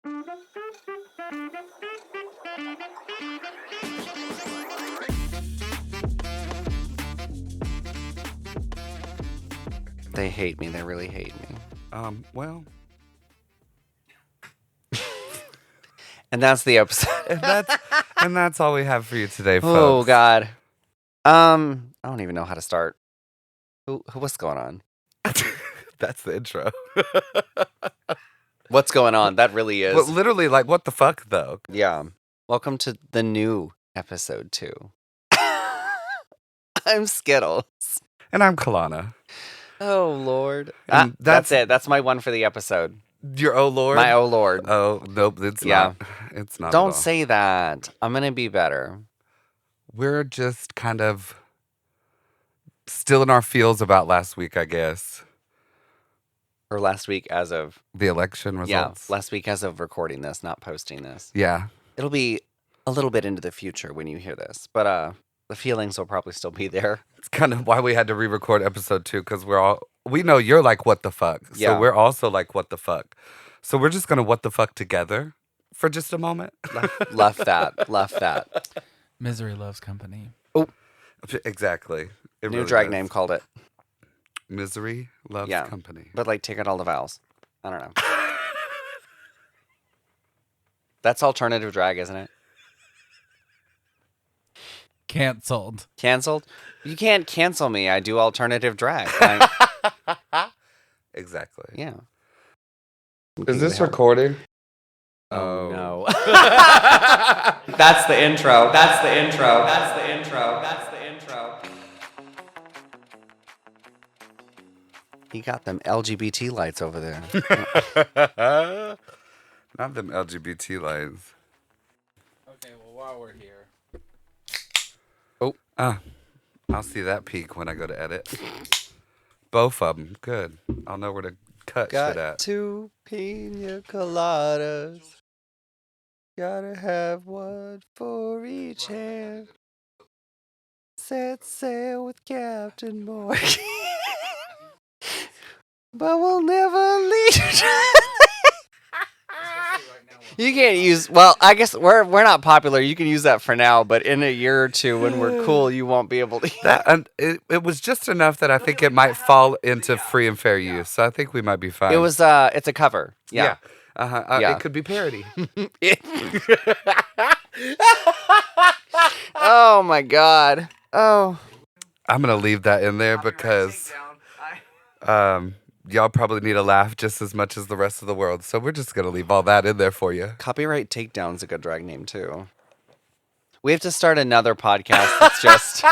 They hate me. They really hate me. Well, And that's the episode. and that's all we have for you today, folks. Oh God. I don't even know how to start. What's going on? That's the intro. What's going on? That really is. But literally, like, what the fuck, though? Yeah. Welcome to the new episode 2. I'm Skittles. And I'm Kalana. Oh Lord. And That's it. That's my one for the episode. Your oh Lord? My oh Lord. Oh, nope, it's not. It's not. Don't at all. say that. I'm going to be better. We're just kind of still in our feels about last week, I guess. Or last week as of... The election results. Yeah, last week as of recording this, not posting this. Yeah. It'll be a little bit into the future when you hear this. But the feelings will probably still be there. It's kind of why we had to re-record episode 2, because we know you're like, what the fuck? Yeah. So we're also like, what the fuck? So we're just going to what the fuck together for just a moment. Left that. Misery loves company. Oh. Exactly. It New really drag does. name called it. Misery loves company. But like take out all the vowels. I don't know. That's alternative drag, isn't it? Canceled. Canceled? You can't cancel me. I do alternative drag. Exactly. Yeah. Is this recording? Oh, no. That's the intro. That's the intro. That's the intro. That's the intro. He got them LGBT lights over there. Not them LGBT lines. Okay, well, while we're here. Oh. I'll see that peak when I go to edit. Both of them. Good. I'll know where to cut shit Got at. 2 pina coladas. Gotta have one for each hand. Set sail with Captain Morgan. But we'll never leave. You can't use. Well, I guess we're not popular. You can use that for now, but in a year or two, when we're cool, you won't be able to. And it was just enough that I think it might fall into free and fair use. So I think we might be fine. It was. It's a cover. Yeah. It could be parody. Oh my God. Oh. I'm gonna leave that in there because y'all probably need a laugh just as much as the rest of the world. So we're just gonna leave all that in there for you. Copyright Takedown's a good drag name too. We have to start another podcast that's just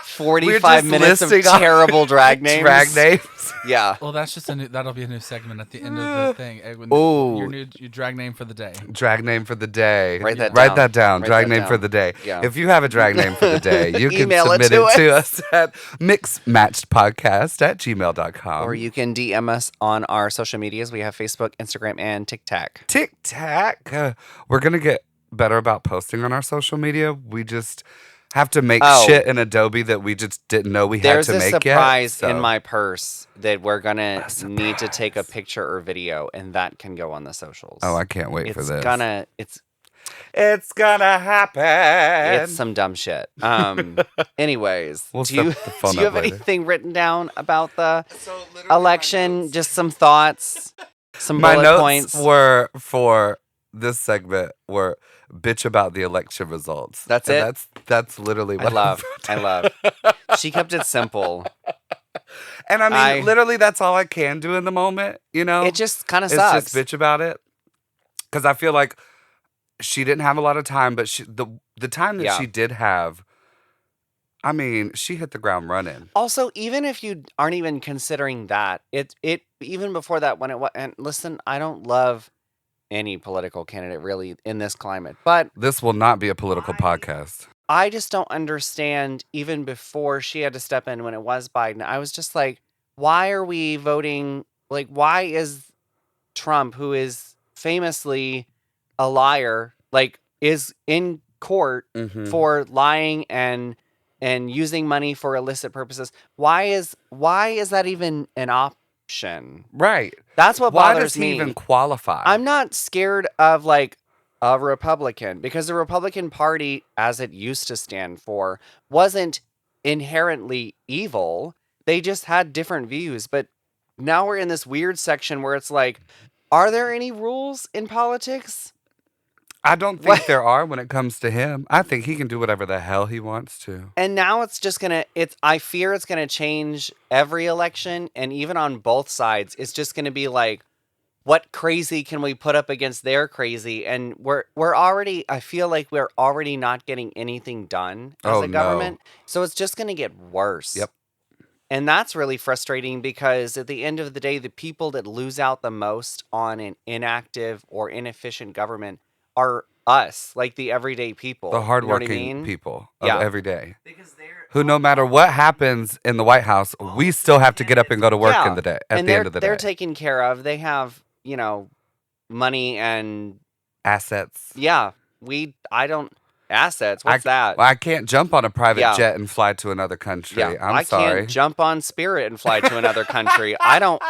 45 minutes of terrible drag names. Drag names. Yeah. Well, that's just that'll be a new segment at the end of the thing. Ooh. Your drag name for the day. Drag name for the day. Write that down. Write Drag that name down. for the day. Yeah. If you have a drag name for the day, you can Email it submit to it to us at mixmatchedpodcast@gmail.com. Or you can DM us on our social medias. We have Facebook, Instagram, and TikTok. TikTok. We're going to get better about posting on our social media. We just have to make shit in Adobe that we just didn't know we had to make yet. There's a surprise in my purse that we're going to need to take a picture or video, and that can go on the socials. Oh, I can't wait for this. It's gonna happen. It's some dumb shit. Anyways, We'll do you set the phone have up later. anything written down about the election? Just some thoughts, some My bullet notes points. were for this segment were bitch about the election results. That's And it? That's literally what I love. She kept it simple. And I mean, literally, that's all I can do in the moment. You know, It just kind of it's sucks. just bitch about it because I feel like she didn't have a lot of time, but the time that she did have, I mean, she hit the ground running. Also, even if you aren't even considering that, it even before that when it was, and listen, I don't love any political candidate really in this climate, but This will not be a political podcast. I just don't understand. Even before she had to step in when it was Biden, I was just like, why are we voting? Like, why is Trump, who is famously a liar, like is in court for lying and using money for illicit purposes? Why is that even an option? option. Right. That's what Why bothers does he me. even qualify? I'm not scared of like a Republican because the Republican Party, as it used to stand for, wasn't inherently evil. They just had different views. But now we're in this weird section where it's like, are there any rules in politics? I don't think there are when it comes to him. I think he can do whatever the hell he wants to. And now it's just I fear it's gonna change every election, and even on both sides, it's just gonna be like, what crazy can we put up against their crazy? And we're already, I feel like we're already not getting anything done as Oh, a no. government. So it's just gonna get worse. Yep. And that's really frustrating because at the end of the day, the people that lose out the most on an inactive or inefficient government are us, like the everyday people. The You know what I hardworking mean? people Yeah. of every day. Because they're Who, no matter what happens in the White House, we still have to get up and go to work in the day. At and the end of the they're day, taken care of. They have, money and assets. yeah, assets. What's that? I can't jump on a private Yeah. jet and fly to another country. Yeah, I'm sorry. can't jump on Spirit and fly to another country. I don't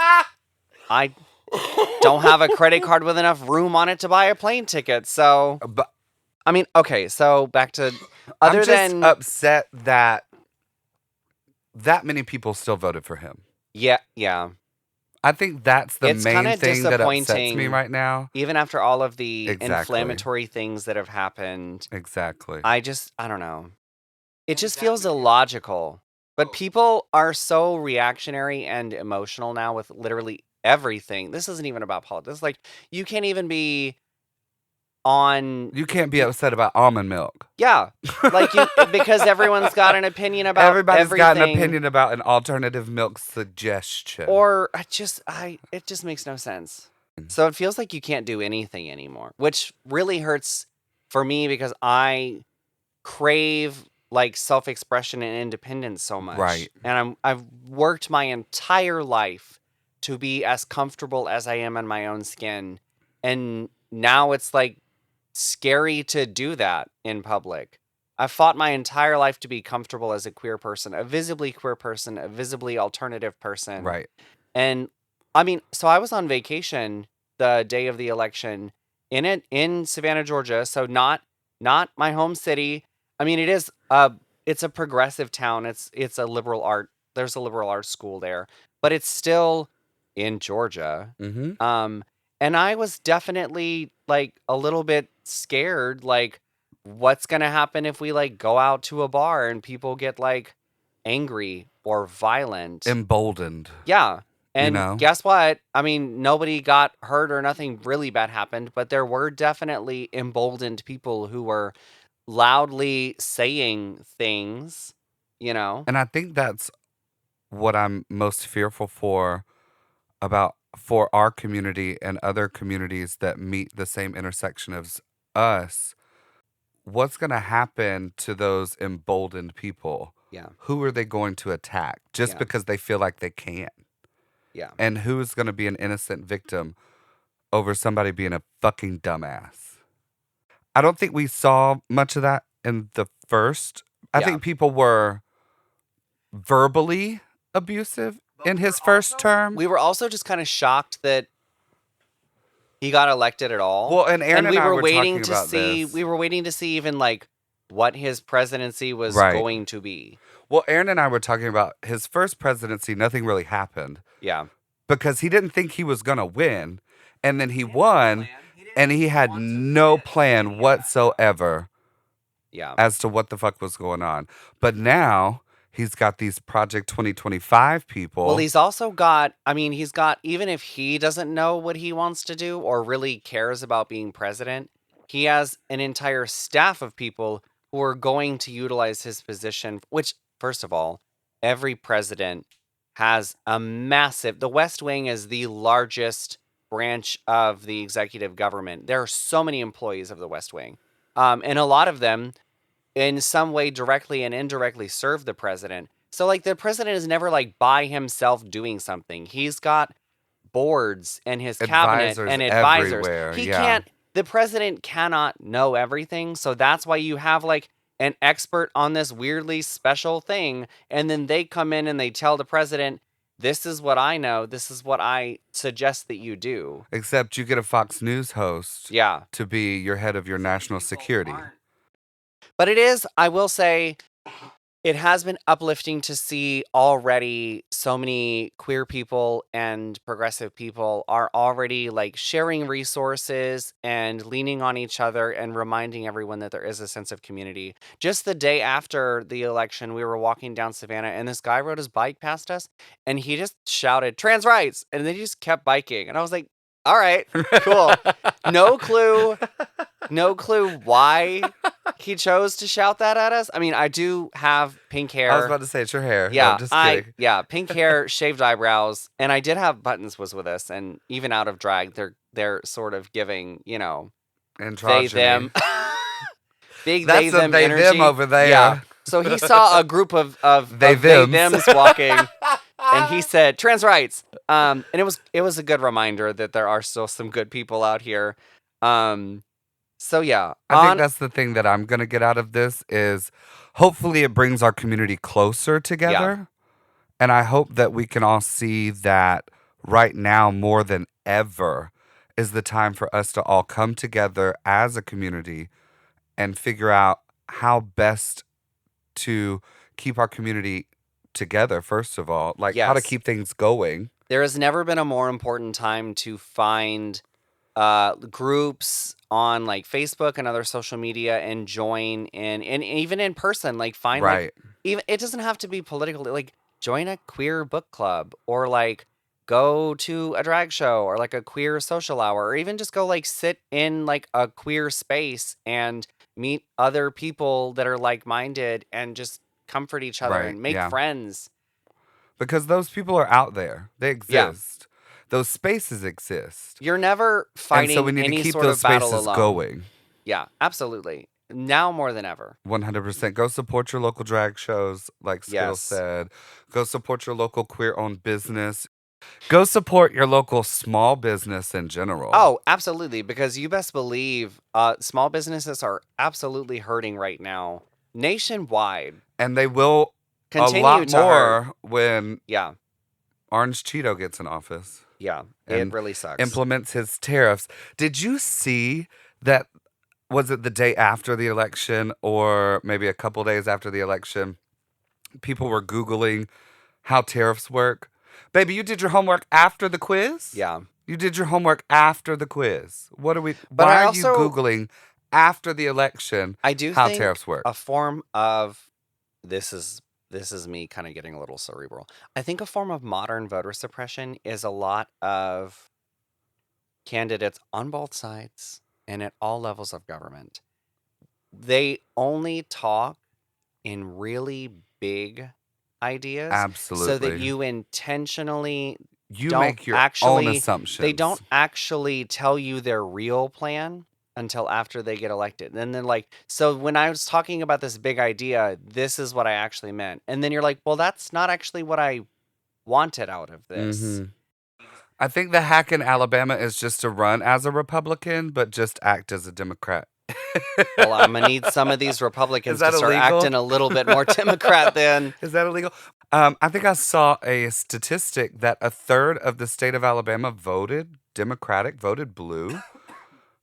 have a credit card with enough room on it to buy a plane ticket. So, But I mean, okay, so back to I'm just upset that many people still voted for him. yeah. I think that's the It's main kinda thing that upsets me disappointing. right now. Even after all of the Exactly. inflammatory things that have happened, Exactly. I don't know. It just feels illogical. But people are so reactionary and emotional now with literally everything. This isn't even about politics. Like, you can't even be on. You can't be upset about almond milk. Yeah. Like, because everyone's got an opinion about Everybody's got an everything. opinion about an alternative milk suggestion. Or it just makes no sense. So it feels like you can't do anything anymore, which really hurts for me because I crave like self-expression and independence so much. Right. And I've worked my entire life to be as comfortable as I am in my own skin. And now it's like scary to do that in public. I've fought my entire life to be comfortable as a queer person, a visibly queer person, a visibly alternative person. Right. And I mean, so I was on vacation the day of the election in Savannah, Georgia. So not my home city. I mean, it's a progressive town. It's a liberal art. There's a liberal arts school there, but it's still in Georgia. Mm-hmm. And I was definitely like a little bit scared, like what's going to happen if we like go out to a bar and people get like angry or violent. Emboldened. Yeah. And You know? guess what? I mean, nobody got hurt or nothing really bad happened, but there were definitely emboldened people who were loudly saying things, And I think that's what I'm most fearful for our community and other communities that meet the same intersection as us. What's going to happen to those emboldened people? Yeah. Who are they going to attack just Yeah. because they feel like they can? Yeah. And who's going to be an innocent victim over somebody being a fucking dumbass? I don't think we saw much of that in the first. I Yeah. think people were verbally abusive in his first term. We were also just kind of shocked that he got elected at all. Well, and Aaron and I were waiting talking to about see this. we were waiting to see even like what his presidency was Right. going to be. Well, Aaron and I were talking about his first presidency. Nothing really happened Yeah. because he didn't think he was going to win. And then he won, and he had no plan whatsoever Yeah. as to what the fuck was going on. But now he's got these Project 2025 people. Well, he's got, even if he doesn't know what he wants to do or really cares about being president, he has an entire staff of people who are going to utilize his position, which, first of all, every president has the West Wing is the largest branch of the executive government. There are so many employees of the West Wing. And a lot of them in some way directly and indirectly serve the president. So like the president is never like by himself doing something. He's got boards and his cabinet and advisors. Everywhere, The president cannot know everything. So that's why you have like an expert on this weirdly special thing. And then they come in and they tell the president, this is what I know. This is what I suggest that you do. Except you get a Fox News host Yeah. to be your head of your national security. But it is, I will say, it has been uplifting to see already so many queer people and progressive people are already like sharing resources and leaning on each other and reminding everyone that there is a sense of community. Just the day after the election, we were walking down Savannah and this guy rode his bike past us and he just shouted trans rights and then he just kept biking. And I was like, all right, cool. No clue why he chose to shout that at us. I mean, I do have pink hair. I was about to say it's your hair. No, Yeah, I'm just kidding. pink hair, shaved eyebrows, and I did have Buttons was with us, and even out of drag, they're sort of giving, they Androgyny. them, big That's they a them they energy. them over there. Yeah. So he saw a group of They thems. thems walking, and he said trans rights. And it was a good reminder that there are still some good people out here. So yeah, I think that's the thing that I'm going to get out of this is hopefully it brings our community closer together. And I hope that we can all see that right now more than ever is the time for us to all come together as a community and figure out how best to keep our community together, first of all. Like how to Yes. keep things going. There has never been a more important time to find groups on like Facebook and other social media and join in, and even in person, like find like Right. even it doesn't have to be political, like join a queer book club or like go to a drag show or like a queer social hour or even just go like sit in like a queer space and meet other people that are like-minded and just comfort each other Right, and make yeah. friends. Because those people are out there. They Yeah. exist. Those spaces exist. You're never And fighting so we need to any keep sort those of battle spaces alone. going. Yeah, absolutely. Now more than ever. 100%. Go support your local drag shows, like Skittle Yes. said. Go support your local queer-owned business. Go support your local small business in general. Oh, absolutely. Because you best believe small businesses are absolutely hurting right now nationwide. And they will Continue a lot to hurt. more when Yeah. Orange Cheeto gets in office. Yeah. And It really sucks. Implements his tariffs. Did you see that? Was it the day after the election or maybe a couple days after the election? People were Googling how tariffs work. Baby, you did your homework after the quiz? Yeah. You did your homework after the quiz. What are we? But Why I are you also- Googling after the election I do how think tariffs work? a form of this is me kind of getting a little cerebral. I think a form of modern voter suppression is a lot of candidates on both sides and at all levels of government. They only talk in really big ideas Absolutely. so that you intentionally You don't make your own actually assumptions. they don't actually tell you their real plan until after they get elected. And then like, so when I was talking about this big idea, this is what I actually meant. And then you're like, well, that's not actually what I wanted out of this. Mhm. I think the hack in Alabama is just to run as a Republican, but just act as a Democrat. Well, I'm gonna need some of these Republicans that to start illegal? acting a little bit more Democrat then. Is that illegal? I think I saw a statistic that a third of the state of Alabama voted Democratic, voted blue.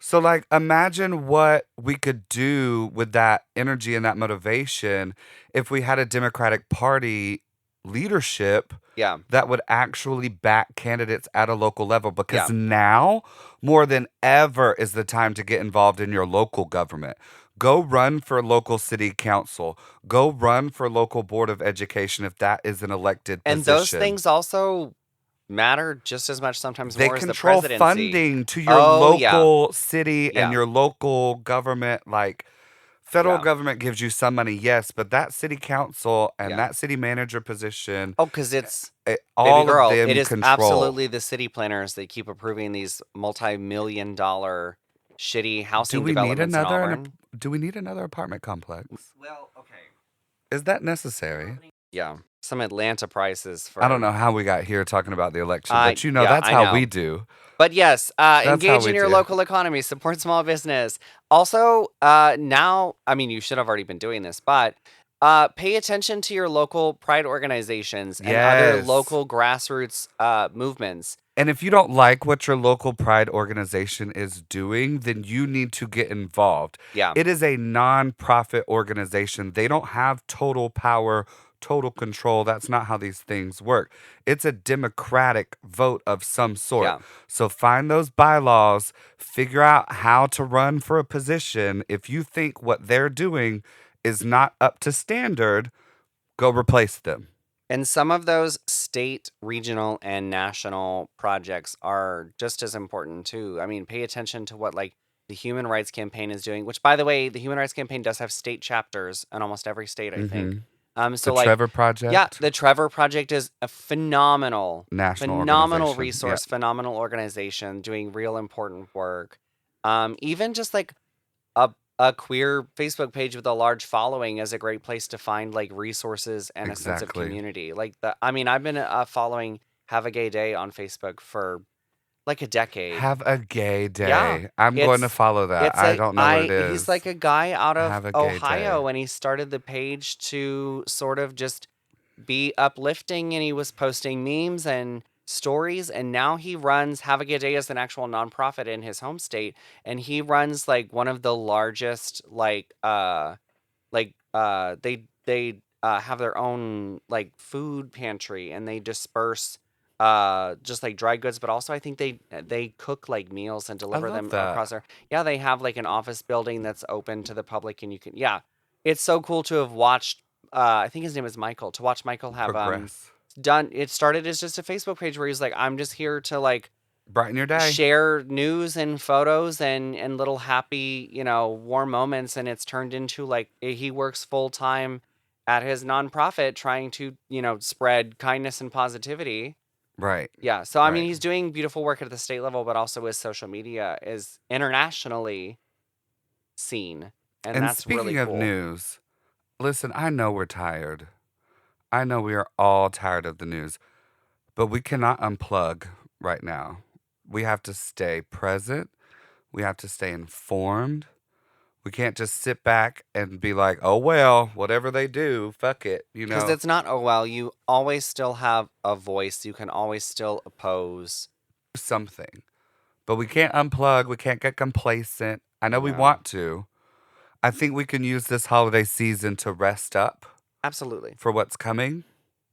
So, like, imagine what we could do with that energy and that motivation if we had a Democratic Party leadership Yeah. that would actually back candidates at a local level. Because Yeah. now, more than ever, is the time to get involved in your local government. Go run for local city council. Go run for local board of education if that is an elected And position. those things also matter just as much, sometimes They more, as the control presidency. funding to your Oh, yeah. local city Yeah. and your local government. Like, federal Yeah. government gives you some money, yes, but that city council and Yeah. that city manager position, Oh, because it's all baby girl. of them It is control. absolutely the city planners that keep approving these multi-million-dollar shitty housing Do we need developments in another? Auburn. Do we need another apartment complex? Well, okay. Is that necessary? Yeah, some Atlanta prices for. I don't know how we got here talking about the election, I- but you know yeah, that's I how know. we do. But yes, how engage we in your do. local economy, support small business. Also, now, I mean, you should have already been doing this, but Pay attention to your local pride organizations and other Yes. local grassroots movements. And if you don't like what your local pride organization is doing, then you need to get involved. Yeah. It is a non-profit organization. They don't have total power, total control. That's not how these things work. It's a democratic vote of some sort. Yeah. So find those bylaws, figure out how to run for a position. If you think what they're doing is not up to standard, go replace them. And some of those state, regional, and national projects are just as important too. I mean, pay attention to what like the Human Rights Campaign is doing, which by the way, the Human Rights Campaign does have state chapters in almost every state, I think. The So like Trevor Project. yeah, the Trevor Project is a National phenomenal organization. resource, phenomenal organization doing real important work. Even just like a queer Facebook page with a large following is a great place to find like resources and a sense of Exactly. community. Like I mean, I've been following Have a Gay Day on Facebook for like a decade. Have a gay day. Yeah, I'm going to it's follow that. it's I a don't know what it is. he's like a guy out Have of a gay Ohio, day. and he started the page to sort of just be uplifting, and he was posting memes and stories, and now he runs Have a Good Day as an actual nonprofit in his home state, and he runs like one of the largest they have their own like food pantry, and they disperse just like dry goods, but also I think they cook like meals and I deliver love them that. across there. Yeah, they have like an office building that's open to the public, and you can it's so cool to have watched I think his name is Michael, to watch Michael have Progress. done it. Started as just a Facebook page where he's like, I'm just here to like Brighten your day. share news and photos and little happy, warm moments, and it's turned into like he works full time at his nonprofit trying to, spread kindness and positivity. Right. Yeah. So I mean, Right. he's doing beautiful work at the state level, but also his social media is internationally seen, and And that's really speaking of cool. news, listen, I know we're tired. I know we are all tired of the news, but we cannot unplug right now. We have to stay present. We have to stay informed. We can't just sit back and be like, oh, well, whatever they do, fuck it. Because it's not, oh, well, you always still have a voice. You can always still oppose. Something. But we can't unplug. We can't get complacent. I know we No. want to. I think we can use this holiday season to rest up Absolutely. for what's coming.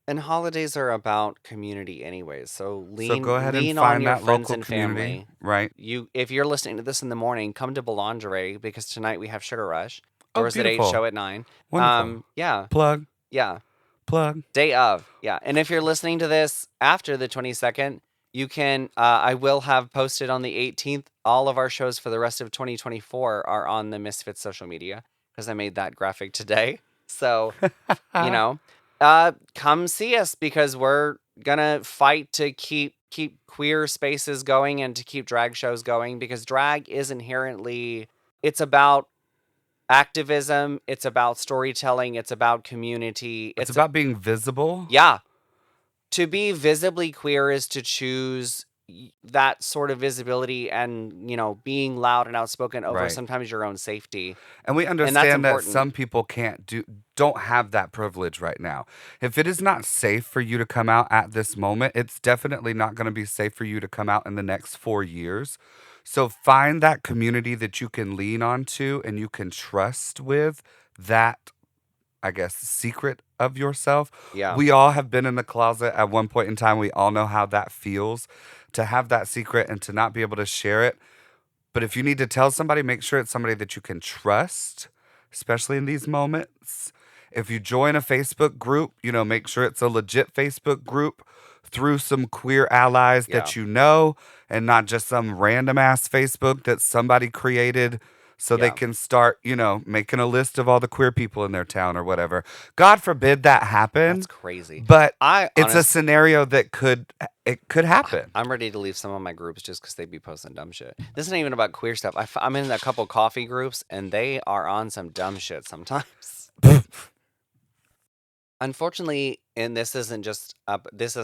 And holidays are about community anyways. So go ahead and lean on find your that friends local and community, family. right? If you're listening to this in the morning, come to Boulangerie because tonight we have Sugar Rush. Oh, Doors at 8, beautiful. show at 9. Wonderful. Yeah. Plug, Yeah. plug. Day of. Yeah. And if you're listening to this after the 22nd, you can I will have posted on the 18th. All of our shows for the rest of 2024 are on the Misfits social media because I made that graphic today. So, come see us because we're gonna fight to keep queer spaces going and to keep drag shows going, because drag is inherently, it's about activism, it's about storytelling, it's about community. It's about being visible. Yeah. To be visibly queer is to choose that sort of visibility and, being loud and outspoken over Right. sometimes your own safety. And we that's understand that important. some people don't have that privilege right now. If it is not safe for you to come out at this moment, it's definitely not going to be safe for you to come out in the next 4 years. So find that community that you can lean onto and you can trust with that, I guess, secret of yourself. Yeah. We all have been in the closet at one point in time. We all know how that feels to have that secret and to not be able to share it. But if you need to tell somebody, make sure it's somebody that you can trust, especially in these moments. If you join a Facebook group, make sure it's a legit Facebook group through some queer allies that you know, and not just some random ass Facebook that somebody created so they can start, making a list of all the queer people in their town or whatever. God forbid that happen. That's crazy. But it's a scenario that could happen. I'm ready to leave some of my groups just because they'd be posting dumb shit. This isn't even about queer stuff. I'm in a couple coffee groups, and they are on some dumb shit sometimes. Unfortunately, and this isn't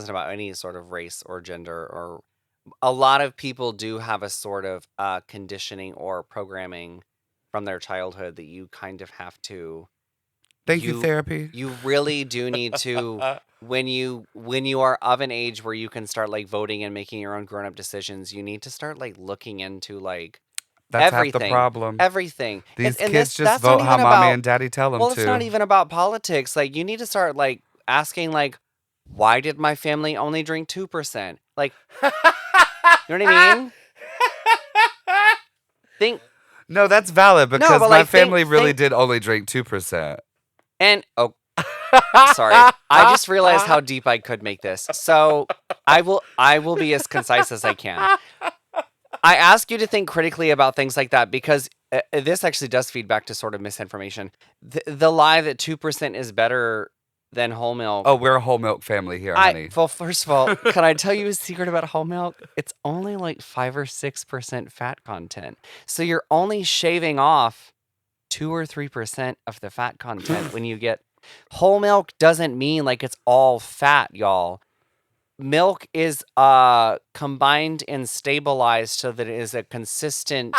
about any sort of race or gender, or a lot of people do have a sort of conditioning or programming from their childhood that you kind of have to Thank you, therapy. You really do need to when you are of an age where you can start like voting and making your own grown up decisions, you need to start like looking into like That's half the problem. everything. These And kids this just that's not vote how even mommy about and daddy tell them well, it's not to. even about politics. Like you need to start like asking like why did my family only drink 2%? Like you know what I mean? Think No, that's valid because but my like family really think did only drink 2%. and oh sorry. I just realized how deep I could make this. So I will be as concise as I can. I ask you to think critically about things like that because this actually does feed back to sort of misinformation. The lie that 2% is better than whole milk. Oh, we're a whole milk family here, honey. Well, first of all, can I tell you a secret about whole milk? It's only like 5 or 6% fat content. So you're only shaving off 2 or 3% of the fat content when you get whole milk doesn't mean like it's all fat, y'all. Milk is combined and stabilized so that it is a consistent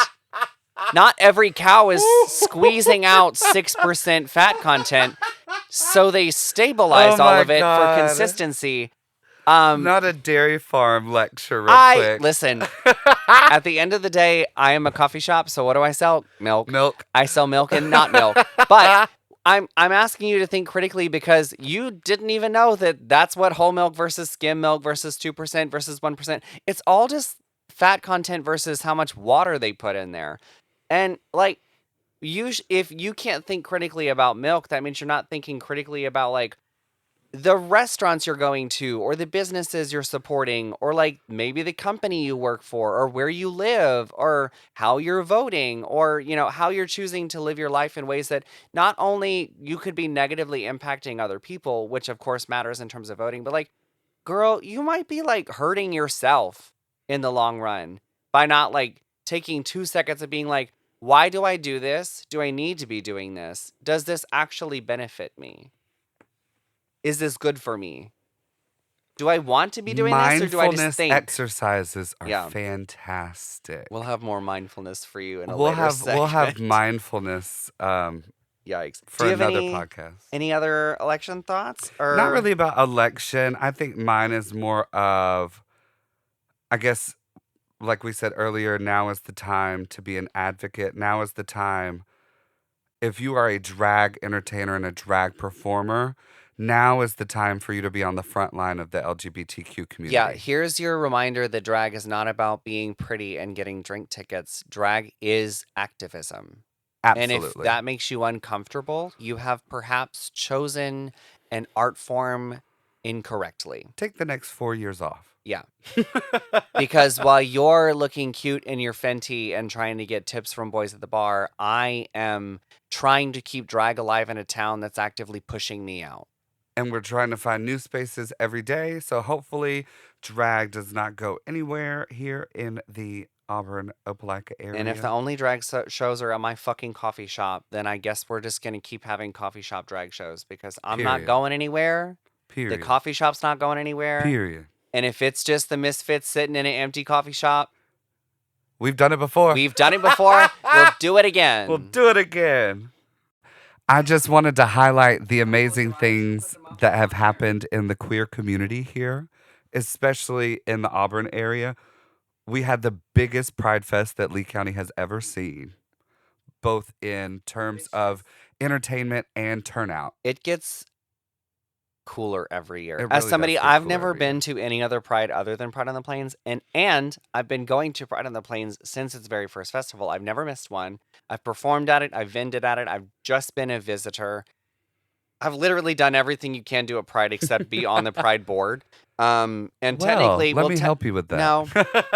not every cow is squeezing out 6% fat content, so they stabilize all of it for consistency. Not a dairy farm lecture real quick. Listen, at the end of the day, I am a coffee shop, so what do I sell? Milk. I sell milk and not milk. But I'm asking you to think critically because you didn't even know that that's what whole milk versus skim milk versus 2% versus 1%. It's all just fat content versus how much water they put in there. And like if you can't think critically about milk, that means you're not thinking critically about like the restaurants you're going to or the businesses you're supporting or like maybe the company you work for or where you live or how you're voting or how you're choosing to live your life in ways that not only you could be negatively impacting other people, which of course matters in terms of voting, but like girl, you might be like hurting yourself in the long run by not like taking 2 seconds of being like, why do I do this? Do I need to be doing this? Does this actually benefit me? Is this good for me? Do I want to be doing this or do I just Mindfulness think? exercises are fantastic. We'll have more mindfulness for you in a We'll later have segment. mindfulness Yikes. for another podcast. Any other election thoughts? Or not really about election. I think mine is more of, I guess, like we said earlier, now is the time to be an advocate. Now is the time. If you are a drag entertainer and a drag performer, now is the time for you to be on the front line of the LGBTQ community. Yeah, here's your reminder that drag is not about being pretty and getting drink tickets. Drag is activism. Absolutely. And if that makes you uncomfortable, you have perhaps chosen an art form incorrectly. Take the next 4 years off. Yeah. Because while you're looking cute in your Fenty and trying to get tips from boys at the bar, I am trying to keep drag alive in a town that's actively pushing me out. And we're trying to find new spaces every day. So hopefully drag does not go anywhere here in the Auburn, Opelika area. And if the only drag shows are at my fucking coffee shop, then I guess we're just going to keep having coffee shop drag shows because I'm not going anywhere. Period. The coffee shop's not going anywhere. Period. And if it's just the misfits sitting in an empty coffee shop, we've done it before. We'll do it again. We'll do it again. I just wanted to highlight the amazing things that have happened in the queer community here, especially in the Auburn area. We had the biggest Pride Fest that Lee County has ever seen, both in terms of entertainment and turnout. It gets cooler every year. Really As somebody, I've never been to any other Pride other than Pride on the Plains, and I've been going to Pride on the Plains since its very first festival. I've never missed one. I've performed at it. I've vended at it. I've just been a visitor. I've literally done everything you can do at Pride except be on the Pride board. Technically, let me help you with that. No,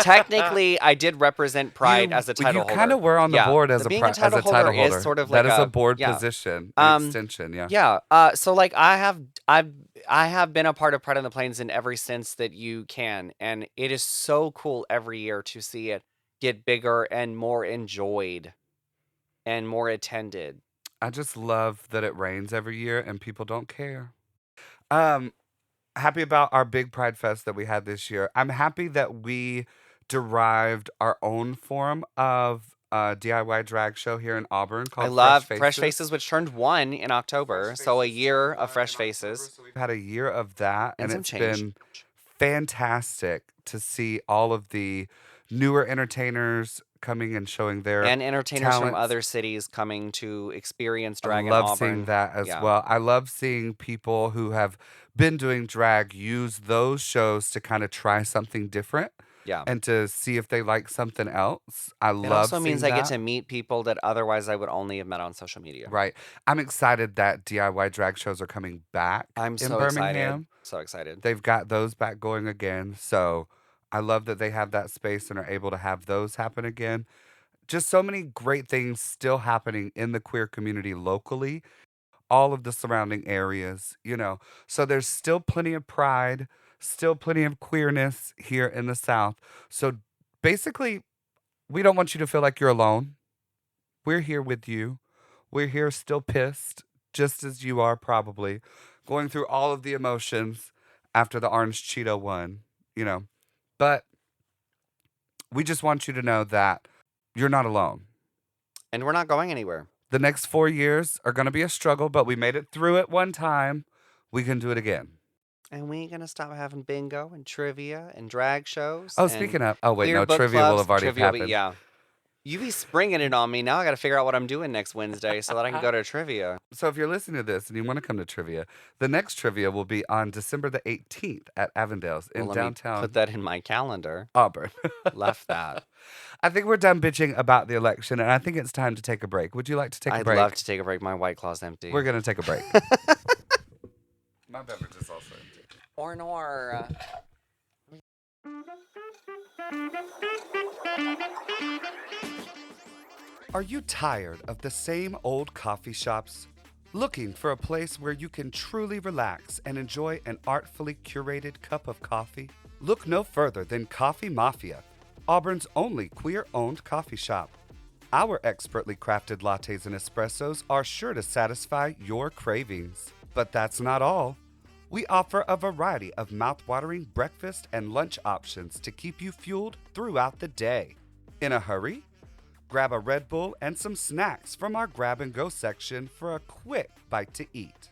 technically, I did represent Pride as a title holder. You kind of were on the board as a title holder. Is sort of like that is a board position, extension. Yeah. Yeah. So like I have been a part of Pride on the Plains in ever since that you can, and it is so cool every year to see it get bigger and more enjoyed and more attended. I just love that it rains every year and people don't care. Happy about our big Pride Fest that we had this year. I'm happy that we derived our own form of DIY drag show here in Auburn I called love Fresh Fresh Faces. Faces, which turned 1 in October. So a year of Fresh Faces. So we've had a year of that, And and some it's change. been fantastic to see all of the newer entertainers coming and showing their And entertainers from talents. other cities coming to experience I drag in love Auburn. seeing that as Yeah. well. I love seeing people who have been doing drag use those shows to kind of try something different Yeah. and to see if they like something else. I It love also means seeing I get that. to meet people that otherwise I would only have met on social media. Right. I'm excited that DIY drag shows are coming back I'm in so Birmingham. excited. So excited. They've got those back going again. So I love that they have that space and are able to have those happen again. Just so many great things still happening in the queer community locally, all of the surrounding areas, you know. So there's still plenty of pride, still plenty of queerness here in the South. So basically, we don't want you to feel like you're alone. We're here with you. We're here still pissed, just as you are probably, going through all of the emotions after the Orange Cheeto won, you know. But we just want you to know that you're not alone. And we're not going anywhere. The next 4 years are going to be a struggle, but we made it through it one time. We can do it again. And we ain't gonna stop having bingo and trivia and drag shows. Oh, and speaking of, oh wait, queer no, book trivia will clubs. have already Trivia will be- happened. yeah. You be springing it on me. Now I got to figure out what I'm doing next Wednesday so that I can go to trivia. So if you're listening to this and you want to come to trivia, the next trivia will be on December the 18th at Avondale's in Well, let me downtown put that in my calendar. Auburn. Left that. I think we're done bitching about the election, and I think it's time to take a break. Would you like to take a I'd break? love to take a break. My White Claw's empty. We're going to take a break. My beverage is also empty. Or nor. Are you tired of the same old coffee shops? Looking for a place where you can truly relax and enjoy an artfully curated cup of coffee? Look no further than Coffee Mafia, Auburn's only queer-owned coffee shop. Our expertly crafted lattes and espressos are sure to satisfy your cravings. But that's not all. We offer a variety of mouth-watering breakfast and lunch options to keep you fueled throughout the day. In a hurry? Grab a Red Bull and some snacks from our grab and go section for a quick bite to eat.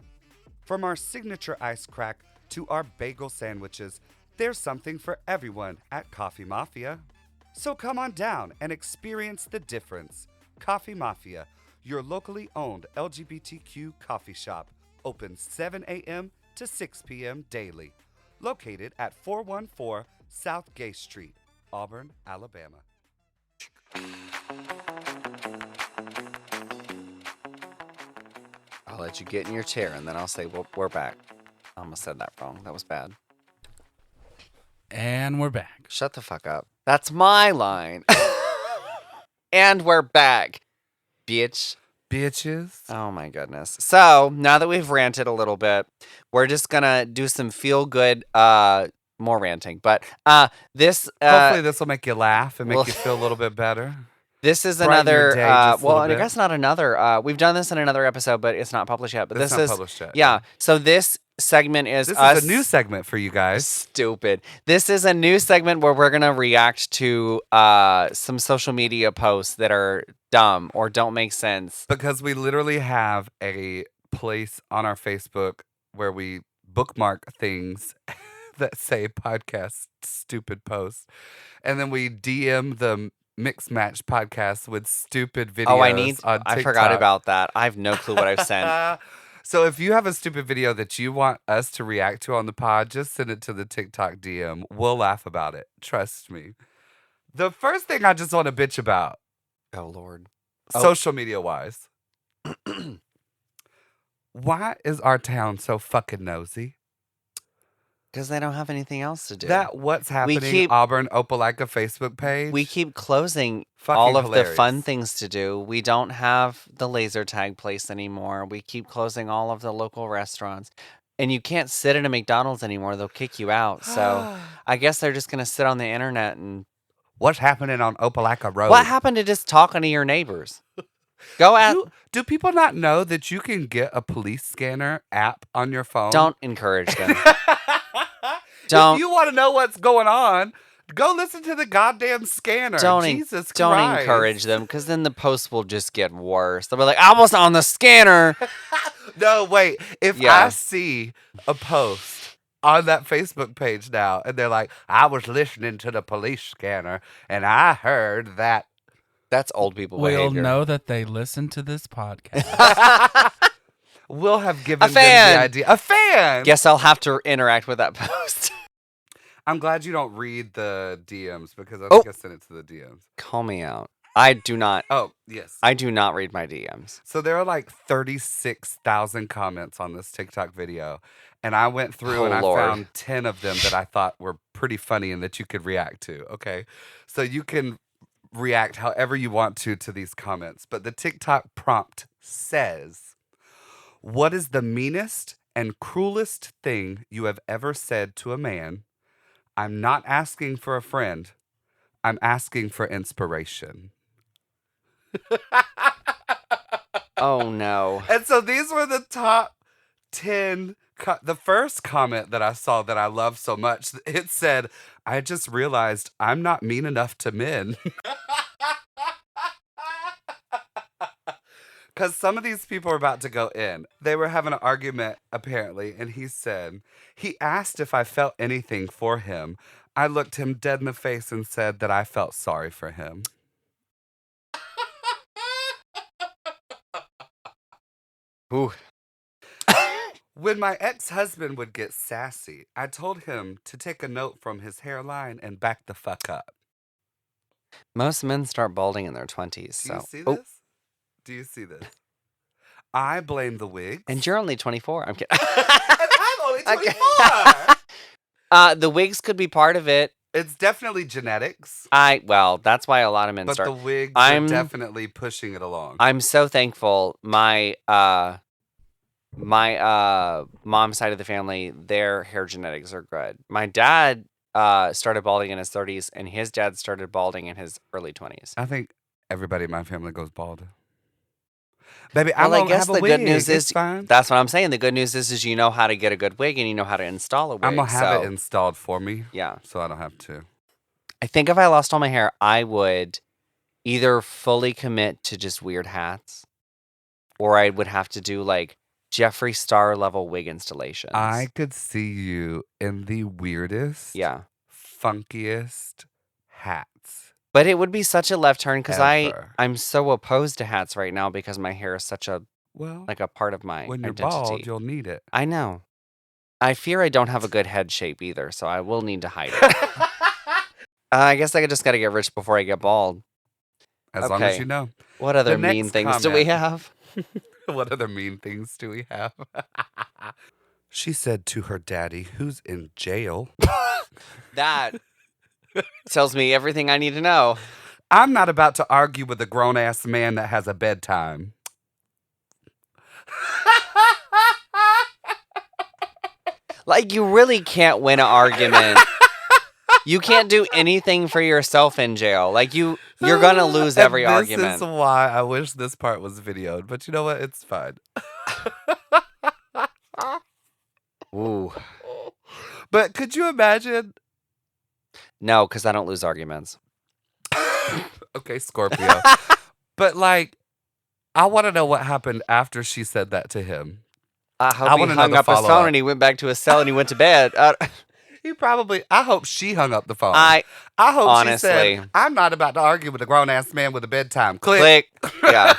From our signature ice crack to our bagel sandwiches, there's something for everyone at Coffee Mafia. So come on down and experience the difference. Coffee Mafia, your locally owned LGBTQ coffee shop, open 7 a.m. to 6 p.m. daily. Located at 414 South Gay Street, Auburn, Alabama. I'll let you get in your chair and then I'll say, well, we're back. I almost said that wrong. That was bad. And we're back. Shut the fuck up. That's my line. And we're back, bitch. Bitches. Oh my goodness. So now that we've ranted a little bit, we're just gonna do some feel good, more ranting. But this, Hopefully this will make you laugh and make well- you feel a little bit better. this is brighten your another. day just a Well, little and I bit. guess not another. We've done this in another episode, but it's not published yet. But It's this not is published yet. yeah. So this segment is This us. is a new segment for you guys. Stupid. This is a new segment where we're gonna react to some social media posts that are dumb or don't make sense. Because we literally have a place on our Facebook where we bookmark things that say podcast stupid posts. And then we DM the Mix Match podcast with stupid videos. Oh, on I forgot TikTok. about that. I have no clue what I've sent. So if you have a stupid video that you want us to react to on the pod, just send it to the TikTok DM. We'll laugh about it. Trust me. The first thing I just want to bitch about, Oh Lord. Oh. social media wise, why is our town so fucking nosy? Because they don't have anything else to do. That what's happening keep- Auburn Opelika Facebook page. We keep closing Fucking all of hilarious. the fun things to do. We don't have the laser tag place anymore. We keep closing all of the local restaurants. And you can't sit at a McDonald's anymore. They'll kick you out. So I guess they're just going to sit on the internet and... What's happening on Opelika Road? What happened to just talking to your neighbors? Go at... Do people not know that you can get a police scanner app on your phone? Don't encourage them. Don't. If you want to know what's going on, Go listen to the goddamn scanner. Jesus don't Christ. encourage them, because then the post will just get worse. They'll be like, I was on the scanner. No, wait. If Yeah. I see a post on that Facebook page now and they're like, I was listening to the police scanner and I heard that. That's old people We'll behavior. know that they listen to this podcast. We'll have given them fan. the idea. A fan. Guess I'll have to interact with that post. I'm glad you don't read the DMs because I Oh. think I sent it to the DMs. Call me out. I do not. Oh, yes. I do not read my DMs. So there are like 36,000 comments on this TikTok video. And I went through Oh, and I Lord. found 10 of them that I thought were pretty funny and that you could react to. Okay. So you can react however you want to these comments. But the TikTok prompt says, what is the meanest and cruelest thing you have ever said to a man? I'm not asking for a friend. I'm asking for inspiration. Oh, no. And so these were the top 10. The first comment that I saw that I love so much, it said, I just realized I'm not mean enough to men. Because some of these people are about to go in. They were having an argument, apparently, and he said, he asked if I felt anything for him. I looked him dead in the face and said that I felt sorry for him. Ooh. When my ex-husband would get sassy, I told him to take a note from his hairline and back the fuck up. Most men start balding in their 20s. Do you So. see Oh, this? Do you see this? I blame the wigs. and you're only 24. I'm kidding. And I'm only Okay. 24. The wigs could be part of it. It's definitely genetics, Well, that's why a lot of men but start. the wigs I'm- are definitely pushing it along. I'm so thankful. My mom's side of the family, their hair genetics are good. My dad started balding in his 30s, and his dad started balding in his early 20s. I think everybody in my family goes bald. Baby, Well, I I won't guess have a the wig. good news It's is fine. that's what I'm saying. The good news is you know how to get a good wig and you know how to install a wig. I'm going to have so, it installed for me Yeah. so I don't have to. I think if I lost all my hair, I would either fully commit to just weird hats, or I would have to do like Jeffree Star level wig installations. I could see you in the weirdest, Yeah. funkiest hats. But it would be such a left turn because Ever. I'm so opposed to hats right now because my hair is such a Well, like a part of my when you're identity. bald, you'll need it. I know. I fear I don't have a good head shape either, so I will need to hide it. I guess I just got to get rich before I get bald. As long as Okay. you know. What other The mean next things do we comment. have? What other mean things do we have? She said to her daddy, who's in jail, That tells me everything I need to know. I'm not about to argue with a grown-ass man that has a bedtime. Like, you really can't win an argument. You can't do anything for yourself in jail. Like, you're going to lose And every argument. This is why I wish this part was videoed, but you know what? It's fine. Ooh. But could you imagine? No, because I don't lose arguments. Okay, Scorpio. But like, I want to know what happened after she said that to him. I hope I he wanna know hung the up his follow-up. phone and he went back to his cell and he went to bed. I hope she hung up the phone. I I hope she honestly- said, I'm not about to argue with a grown ass man with a bedtime. Click. click. Yeah.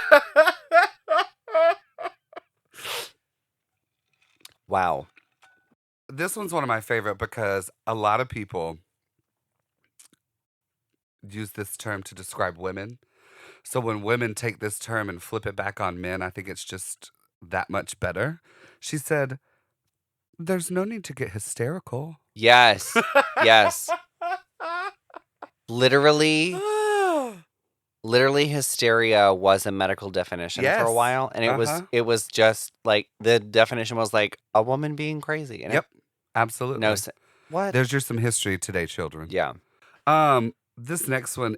Wow. This one's one of my favorite because a lot of people use this term to describe women. So when women take this term and flip it back on men, I think it's just that much better. She said, there's no need to get hysterical. Yes. Yes. Literally, hysteria was a medical definition for a Yes. while, and Uh-huh. it was just like the definition was like a woman being crazy. And Yep. Absolutely. No. What? There's just some history today, children. Yeah. This next one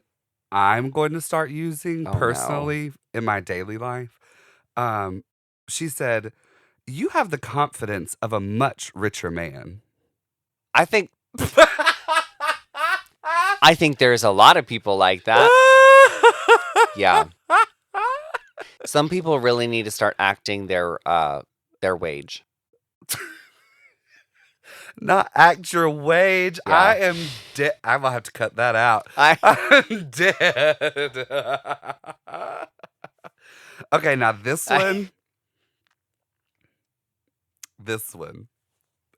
I'm going to start using Oh, no. personally in my daily life. She said, you have the confidence of a much richer man. I think I think there's a lot of people like that. Yeah. Some people really need to start acting their wage. Not act your wage. Yeah. I am dead. I'm gonna have to cut that out. I I'm dead. Okay, now this one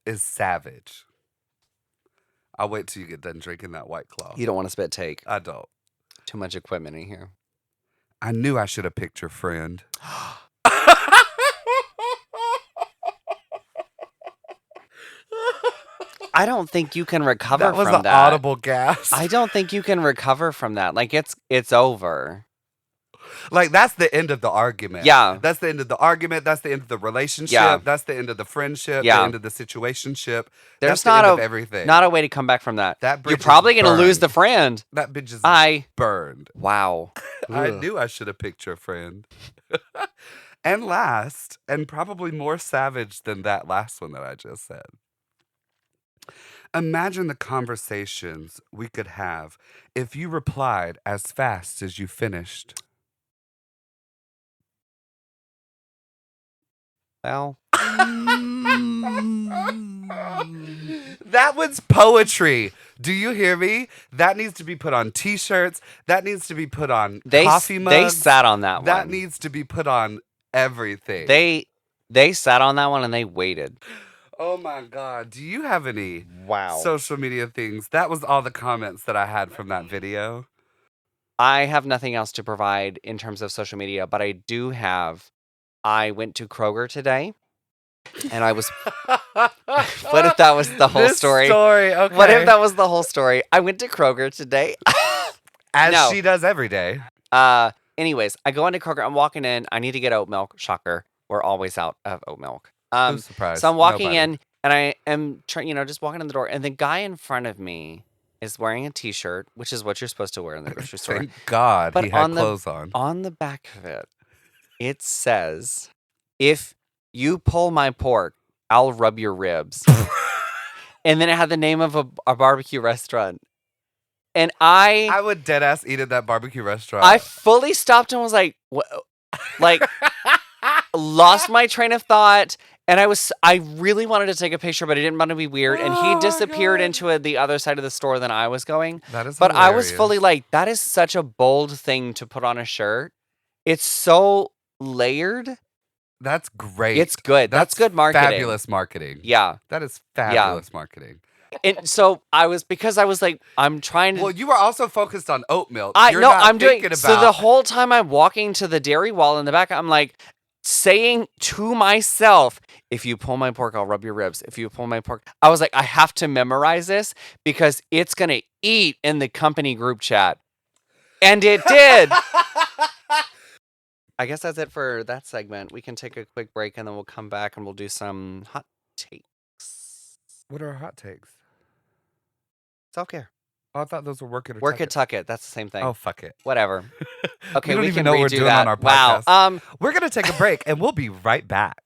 is savage. I'll wait till you get done drinking that White Claw. You don't want to spit take. I don't. Too much equipment in here. I knew I should have picked your friend. I don't think you can recover That was from an that. audible gasp. I don't think you can recover from that. Like it's over. Like, that's the end of the argument. Yeah. That's the end of the argument. That's the end of the relationship. Yeah. That's the end of the friendship. Yeah. The end of the situationship. There's That's the not end of a everything. not a way to come back from that. That bridge You're is probably gonna lose burned. the friend. That bitch is I burned. wow. I Ugh. knew I should have picked your friend. And last, and probably more savage than that last one that I just said. Imagine the conversations we could have if you replied as fast as you finished. Well, That was poetry. Do you hear me? That needs to be put on t-shirts. That needs to be put on coffee mugs. they sat on that That one. needs to be put on everything. They sat on that one and they waited. Oh my God. Do you have any Wow. social media things? That was all the comments that I had from that video. I have nothing else to provide in terms of social media, but I do have. I went to Kroger today, and I was. What if that was the whole This story? Okay. What if that was the whole story? I went to Kroger today. As No. she does every day. Anyways, I go into Kroger. I'm walking in. I need to get oat milk. Shocker. We're always out of oat milk. Who's surprised? So I'm walking Nobody. in, and I am trying, just walking in the door, and the guy in front of me is wearing a T-shirt, which is what you're supposed to wear in the grocery store. Thank God But he had on the- clothes on. On the back of it, it says, "If you pull my pork, I'll rub your ribs." And then it had the name of a barbecue restaurant. And I would dead ass eat at that barbecue restaurant. I fully stopped and was like, what? Like, lost my train of thought. And I really wanted to take a picture, but I didn't want to be weird. And Oh he my disappeared God. into the other side of the store than I was going. That is But I was hilarious. fully like, that is such a bold thing to put on a shirt. It's so layered. That's great. It's good. That's good marketing. Fabulous marketing. Yeah. That is fabulous marketing. And so I was like, I'm trying to. Well, you were also focused on oat milk. I'm doing. Thinking So the about- whole time I'm walking to the dairy wall in the back, I'm like saying to myself, "If you pull my pork, I'll rub your ribs. If you pull my pork," I was like, I have to memorize this because it's gonna eat in the company group chat, and it did. I guess that's it for that segment. We can take a quick break and then we'll come back and we'll do some hot takes. What are our hot takes? Self-care. Oh, I thought those were work it or Work tuck it, tuck it. That's the same thing. Oh, fuck it. Whatever. Okay, don't we even can know what we're redo doing that. on our Wow. podcast. We're going to take a break and we'll be right back.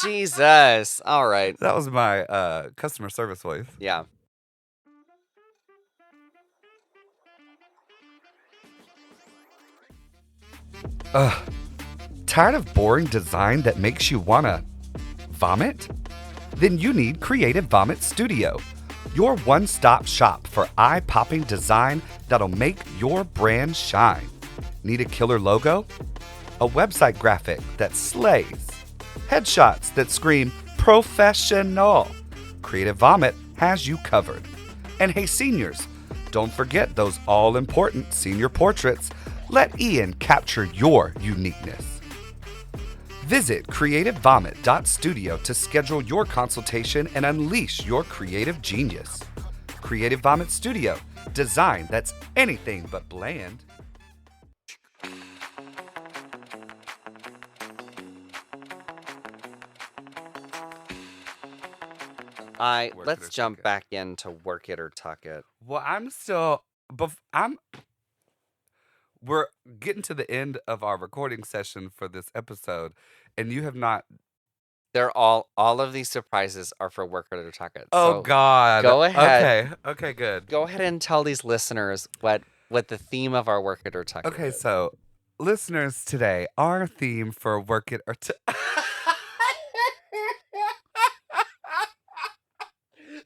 Jesus. All right. That was my customer service voice. Yeah. Ugh. Tired of boring design that makes you wanna vomit? Then you need Creative Vomit Studio, your one-stop shop for eye-popping design that'll make your brand shine. Need a killer logo? A website graphic that slays? Headshots that scream professional? Creative Vomit has you covered. And hey seniors, don't forget those all-important senior portraits. Let Ian capture your uniqueness. Visit creativevomit.studio to schedule your consultation and unleash your creative genius. Creative Vomit Studio, design that's anything but bland. Work it or Let's tuck jump it. back into work it or tuck it. Well, we're getting to the end of our recording session for this episode, and you have not They're all of these surprises are for Work It or Tuck It. Oh So God. go ahead. Okay, good. Go ahead and tell these listeners what the theme of our Work It or Tuck It Okay, is. so listeners, today our theme for Work It or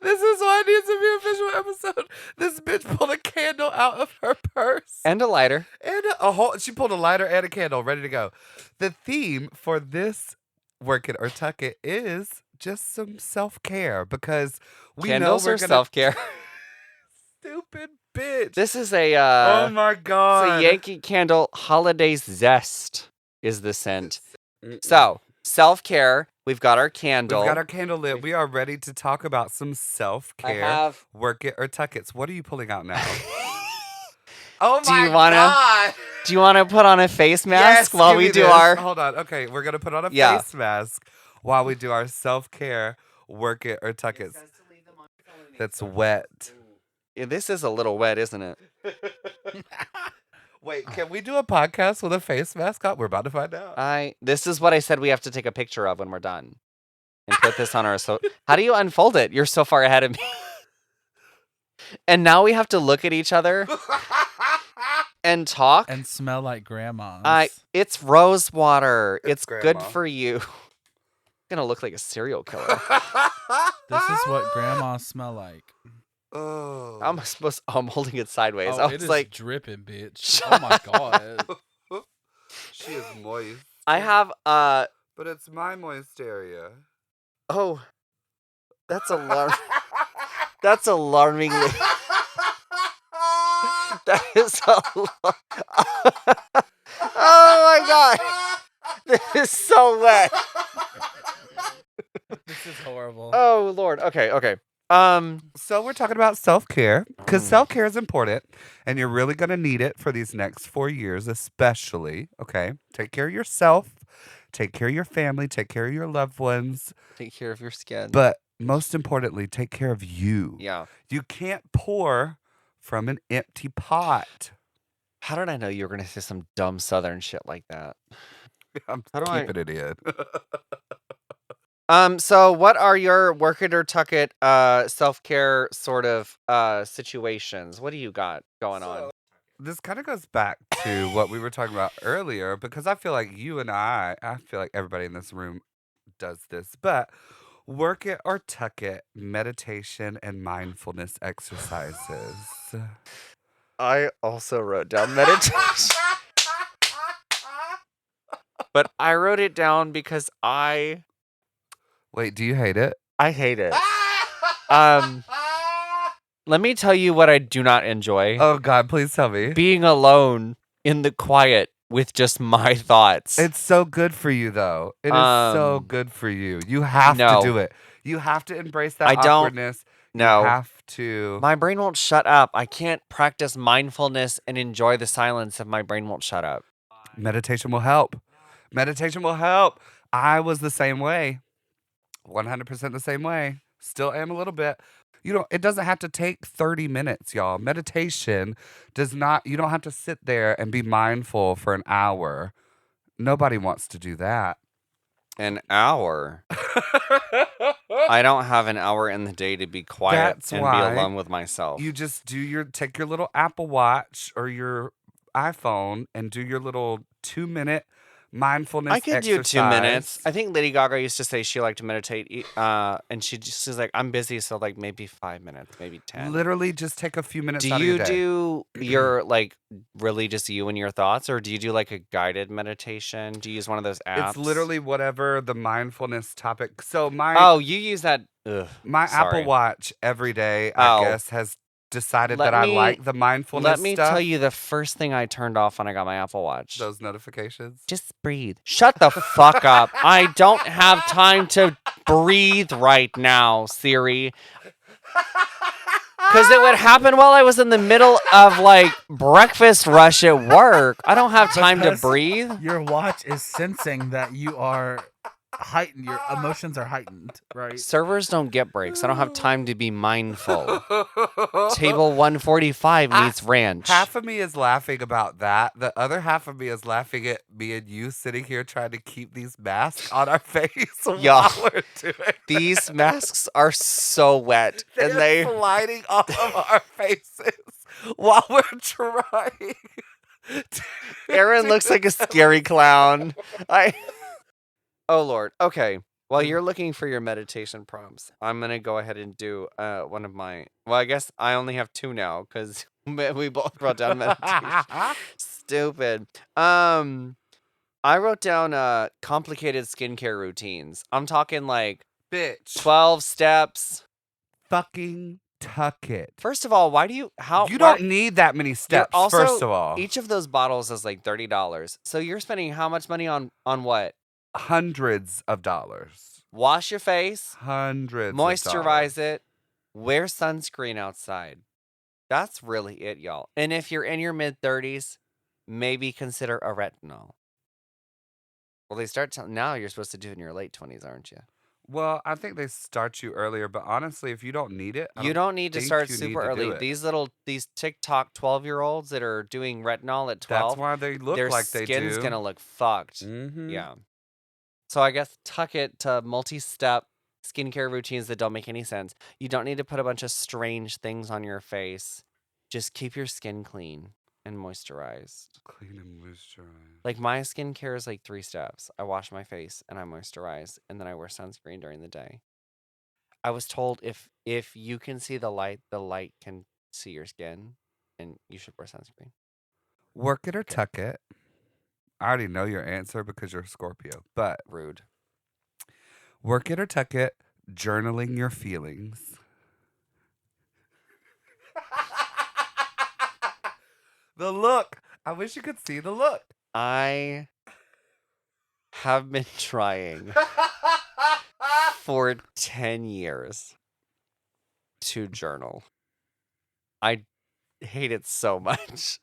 This is why it needs to be a visual episode. This bitch pulled a candle out of her purse. And a lighter. And she pulled a lighter and a candle ready to go. The theme for this Work It or Tuck It is just some self-care because we Candles know we're or gonna self-care? stupid bitch. This is a oh my god. it's a Yankee Candle Holiday Zest is the scent. So, self-care, we've got our candle. We've got our candle lit. We are ready to talk about some self-care. I have Work It or Tuck It's. What are you pulling out now? oh Do my you wanna- god. Do you want to put on a face mask Yes, while give we me do this. our Hold on. Okay, we're gonna put on a Yeah. face mask while we do our self-care Work It or Tuck It. That's wet. Yeah, this is a little wet, isn't it? Wait, can we do a podcast with a face mask on? We're about to find out. This is what I said we have to take a picture of when we're done. And put this on our How do you unfold it? You're so far ahead of me. And now we have to look at each other and talk. And smell like grandma's. It's rose water. It's good grandma. for you. Gonna look like a serial killer. This is what grandmas smell like. Oh. I'm holding it sideways. Oh, I it was is like, dripping, bitch. Oh my god. She is moist. I have But it's my moist area. oh, that's alarming. That's alarmingly. That is oh my god, this is so wet. This is horrible. Oh Lord. Okay. So we're talking about self-care because Mm. self-care is important and you're really going to need it for these next 4 years, especially. Okay. Take care of yourself, take care of your family, take care of your loved ones. Take care of your skin. But most importantly, take care of you. Yeah. You can't pour from an empty pot. How did I know you were gonna say some dumb Southern shit like that? I'm How do I- keeping it in. So what are your Work It or Tuck It self-care sort of situations? What do you got going on? This kind of goes back to what we were talking about earlier because I feel like you and I feel like everybody in this room does this, but Work It or Tuck It meditation and mindfulness exercises. I also wrote down meditation. But I wrote it down because I Wait, do you hate it? hate it. Let me tell you what I do not enjoy. Oh God, please tell me. Being alone in the quiet with just my thoughts. It's so good for you though. It is so good for you. You have no. to do it. You have to embrace that I don't- awkwardness. no. You have to. My brain won't shut up. I can't practice mindfulness and enjoy the silence if my brain won't shut up. Meditation will help. Meditation will help. I was the same way. 100% the same way. Still am a little bit. It doesn't have to take 30 minutes, y'all. Meditation does not, you don't have to sit there and be mindful for an hour. Nobody wants to do that. An hour. I don't have an hour in the day to be quiet That's and why be alone with myself. You just take your little Apple Watch or your iPhone and do your little 2-minute mindfulness I could do 2 exercise. minutes. I think Lady Gaga used to say she liked to meditate, and she's like, I'm busy, so like maybe 5 minutes, maybe 10. Literally just take a few minutes Do out you of your day. do your like really just you and your thoughts, or do you do like a guided meditation? Do you use one of those apps? It's literally whatever the mindfulness topic. So Oh, you use that? Ugh, my sorry. Apple Watch every day, Oh. I guess, has decided Let that me- I like the mindfulness Let me stuff. tell you the first thing I turned off when I got my Apple Watch. Those notifications. Just breathe. Shut the fuck up. I don't have time to breathe right now, Siri. Because it would happen while I was in the middle of like breakfast rush at work. I don't have time to Because- breathe. Your watch is sensing that you are heightened. Your emotions are heightened, right? Servers don't get breaks. I don't have time to be mindful. Table 145 needs ranch. Half of me is laughing about that. The other half of me is laughing at me and you sitting here trying to keep these masks on our face Y'all, while we're doing these masks are so wet. They're and they sliding off of our faces while we're trying. Aaron looks like a scary clown. Oh, Lord. Okay. While you're looking for your meditation prompts, I'm going to go ahead and do one of my... Well, I guess I only have 2 now because we both wrote down meditation. Stupid. I wrote down complicated skincare routines. I'm talking like Bitch. 12 steps. Fucking tuck it. First of all, why do you... You don't need that many steps, also, first of all. Each of those bottles is like $30. So you're spending how much money on what? Hundreds of dollars. Wash your face. Hundreds Moisturize it. Wear sunscreen outside. That's really it, y'all. And if you're in your mid-30s, maybe consider a retinol. Well, they start now you're supposed to do it in your late 20s, aren't you? Well, I think they start you earlier, but honestly, if you don't need it, you don't need to start super early. These These TikTok 12-year-olds that are doing retinol at 12, that's why they look like they do. Their skin's going to look fucked. Mm-hmm. Yeah. So I guess tuck it to multi-step skincare routines that don't make any sense. You don't need to put a bunch of strange things on your face. Just keep your skin clean and moisturized. Clean and moisturized. Like my skincare is like 3 steps. I wash my face and I moisturize, and then I wear sunscreen during the day. I was told if you can see the light can see your skin, and you should wear sunscreen. Work it or tuck it. I already know your answer because you're a Scorpio, but Rude. Work it or tuck it, journaling your feelings. The look. I wish you could see the look. I have been trying for 10 years to journal. I hate it so much.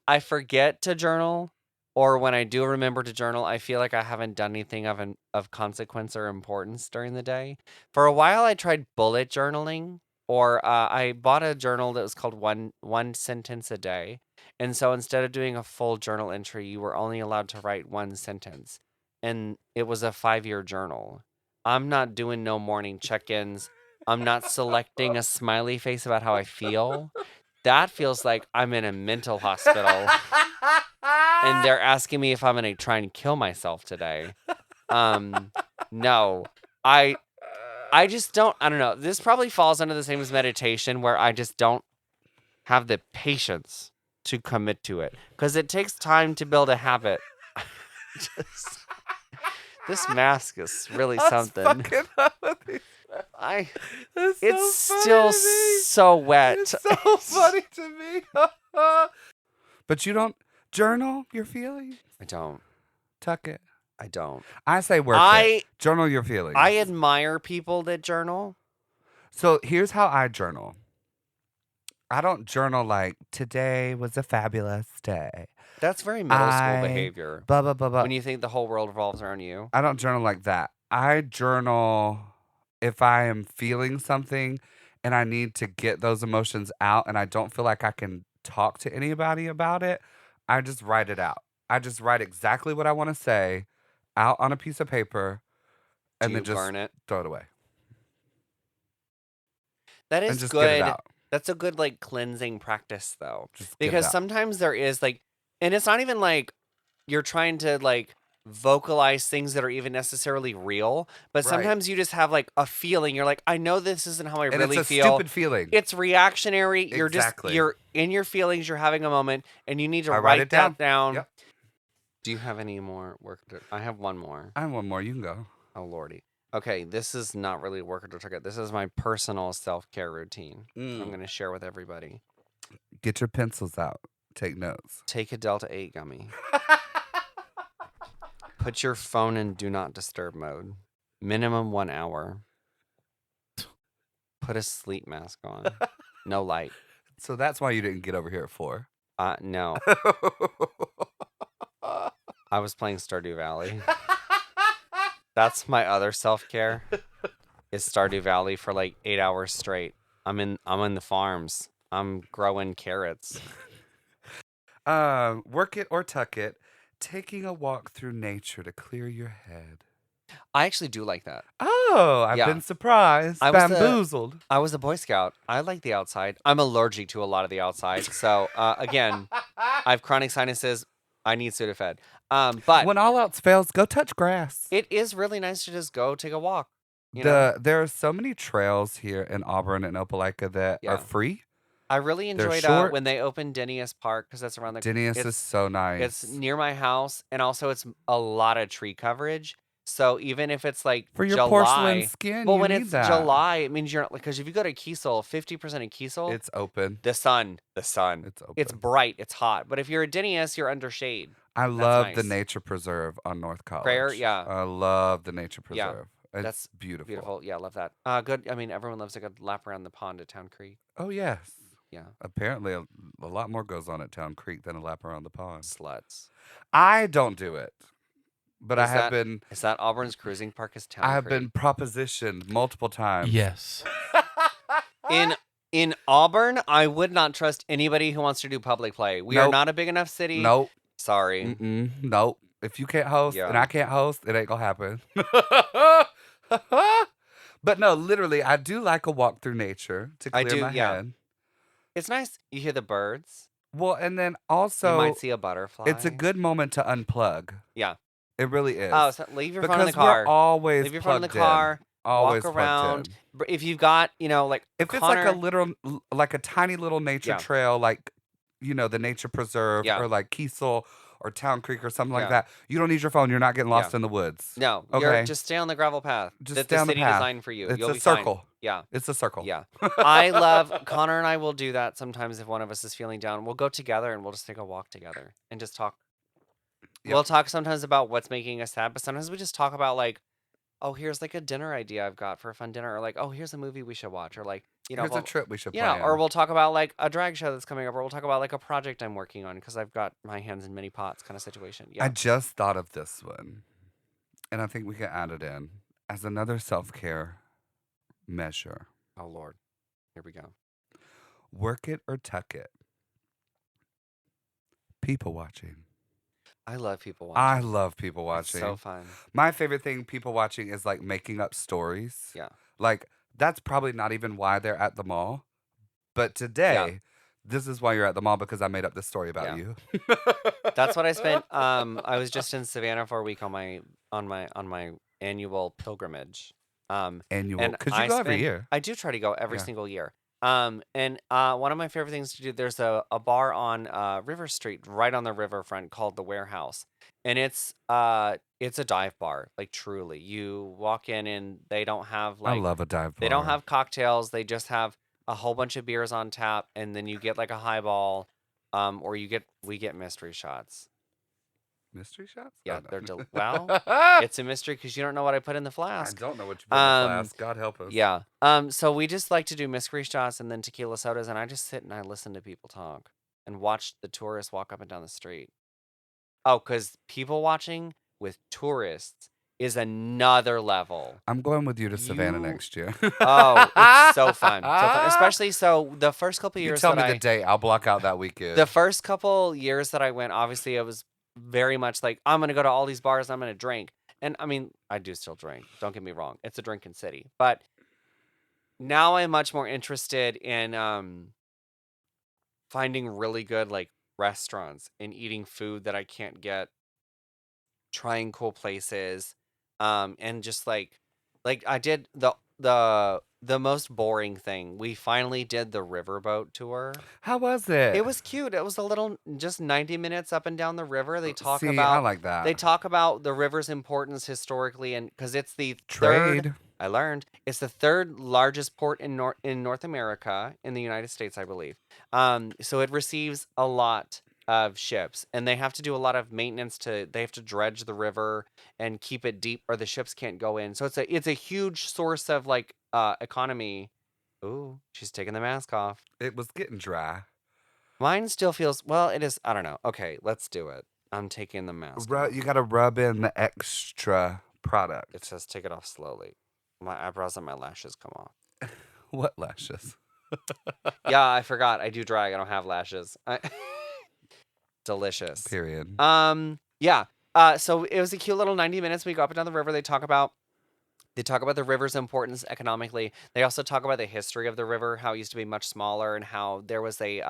I forget to journal, or when I do remember to journal, I feel like I haven't done anything of consequence or importance during the day. For a while, I tried bullet journaling, or I bought a journal that was called one sentence a day. And so instead of doing a full journal entry, you were only allowed to write 1 sentence. And it was a 5-year journal. I'm not doing no morning check-ins. I'm not selecting a smiley face about how I feel. That feels like I'm in a mental hospital. And they're asking me if I'm going to try and kill myself today. No. I just don't, I don't know. This probably falls under the same as meditation, where I just don't have the patience to commit to it. Because it takes time to build a habit. This mask is really something. It's still so wet. It's so funny to me. But you don't journal your feelings? I don't. Tuck it. I don't. I say work it. Journal your feelings. I admire people that journal. So here's how I journal. I don't journal like, today was a fabulous day. That's very middle school behavior. Blah, blah, blah, blah. When you think the whole world revolves around you. I don't journal like that. I journal if I am feeling something and I need to get those emotions out and I don't feel like I can talk to anybody about it. I just write it out. I just write exactly what I want to say out on a piece of paper and then just burn it? Throw it away. That is and just good. Get it out. That's a good like cleansing practice though. Just because sometimes there is like, and it's not even like you're trying to like vocalize things that are even necessarily real, but sometimes you just have like a feeling. You're like, I know this isn't how I really it's a feel. Stupid feeling. It's reactionary. Exactly. You're in your feelings. You're having a moment, and you need to write that down. Yep. Do you have any more work? I have one more. I have one more. You can go. Oh lordy. Okay, this is not really work or ticket. This is my personal self-care routine. I'm going to share with everybody. Get your pencils out. Take notes. Take a Delta 8 gummy. Put your phone in do not disturb mode. Minimum 1 hour. Put a sleep mask on. No light. So that's why you didn't get over here at 4. No. I was playing Stardew Valley. That's my other self-care. Is Stardew Valley for like 8 hours straight. I'm in the farms. I'm growing carrots. Work it or tuck it. Taking a walk through nature to clear your head. I actually do like that. Oh, I've Yeah. been surprised. I was a- Bamboozled. I was a Boy Scout. I like the outside. I'm allergic to a lot of the outside. So again, I have chronic sinuses. I need Sudafed. But When all else fails, go touch grass. it is really nice to just go take a walk. You know? There are so many trails here in Auburn and Opelika that Yeah. are free. I really They're enjoyed short. when they opened Dennius Park because that's around the. Dennius is so nice. It's near my house, and also it's a lot of tree coverage. So even if it's like for your July, porcelain skin. well, you when need it's that. July, it means you're not because if you go to Kiesel, 50% of Kiesel, It's open. the sun, It's open. it's bright, it's hot. But if you're a Dennius, you're under shade. I love the nice. nature preserve on North College. Prayer, yeah. I love the nature Yeah. preserve. It's That's beautiful. Beautiful, yeah, love that. Good. I mean, everyone loves a good lap around the pond at Town Creek. Oh yes. Yeah, Apparently, a lot more goes on at Town Creek than a lap around the pond. sluts. I don't do it, but I have been. Is that Auburn's cruising park? Is Town I have Creek? been propositioned multiple times. Yes. In Auburn, I would not trust anybody who wants to do public play. We are Nope. not a big enough city. Nope. Sorry. Nope. If you can't host and Yeah. I can't host, it ain't gonna happen. But no, literally, I do like a walk through nature to I clear do, my yeah. head. It's nice. You hear the birds. Well, and then You also, might see a butterfly. it's a good moment to unplug. Yeah. It really is. Oh, so leave your phone in the because car. we're always Leave your phone in the plugged car. Always walk plugged around. in. If you've got, like If Connor, it's like a little, like a tiny little nature Yeah. trail, like the nature preserve, Yeah. or like Kiesel or Town Creek or something like Yeah. that, you don't need your phone. You're not getting lost Yeah. in the woods. No, Okay. just stay on the gravel path Just that stay the on the city path. designed for you. It's You'll a be fine. circle. Yeah. It's a circle. Yeah. I love Connor and I will do that sometimes if one of us is feeling down. We'll go together and we'll just take a walk together and just talk. Yep. We'll talk sometimes about what's making us sad, but sometimes we just talk about like, oh, here's like a dinner idea I've got for a fun dinner, or like, oh, here's a movie we should watch, or like, Here's a we'll- trip we should yeah, plan. or we'll talk about like a drag show that's coming up, or we'll talk about like a project I'm working on because I've got my hands in many pots kind of situation. I Yeah. just thought of this one, and I think we can add it in as another self-care measure. Oh Lord, here we go. Work it or tuck it. People watching. I love people watching. I love people It's watching. so fun. My favorite thing people watching is like making up stories. Yeah. Like that's probably not even why they're at the mall. But today, this is why you're at the mall because I made up this story about you. That's what I spent. I was just in Savannah for a week on my annual pilgrimage. Annual. And Because you I go every spent- year. I do try to go every Yeah. single year. And one of my favorite things to do, there's a bar on River Street, right on the riverfront, called the Warehouse, and it's a dive bar, like truly. You walk in and they don't have I like love a dive bar. they don't have cocktails. They just have a whole bunch of beers on tap, and then you get like a highball, or we get mystery shots. mystery shots. Yeah, Oh, they're no. well, it's a mystery because you don't know what I put in the I flask. don't know what you put in the Um, flask. God help us. Yeah. So we just like to do mystery shots and then tequila sodas, and I just sit and I listen to people talk and watch the tourists walk up and down the street. Oh, because people watching with tourists is another level. I'm going with you to Savannah You- next year. Oh, it's so fun. So fun. Especially the first couple You years tell that me the date. I'll block out that weekend. the first couple years that I went, obviously it was very much like I'm gonna go to all these bars, I'm gonna drink. And I mean, I do still drink. Don't get me wrong. It's a drinking city. But now I'm much more interested in finding really good like restaurants and eating food that I can't get, trying cool places, and just like I did the most boring thing. We finally did the riverboat tour. How was it? It was cute. It was a little just 90 minutes up and down the river. They talk See, I about like that. they talk about the river's importance historically, and because it's the third. Trade. I learned it's the third largest port in North America, in the United States, I believe. So it receives a lot of ships, and they have to do a lot of maintenance they have to dredge the river and keep it deep, or the ships can't go in. So it's a huge source of like economy. Ooh, she's taking the mask off. It was getting dry. Mine still feels, well, it is, I don't know. Okay, let's do it. I'm taking the mask off. You got to rub in the extra product. It says take it off slowly. My eyebrows and my lashes come off. What lashes? Yeah, I forgot. I do drag. I don't have lashes. Delicious. Period. Yeah. So it was a cute little 90 minutes. We go up and down the river. They talk about the river's importance economically. They also talk about the history of the river, how it used to be much smaller, and how there was a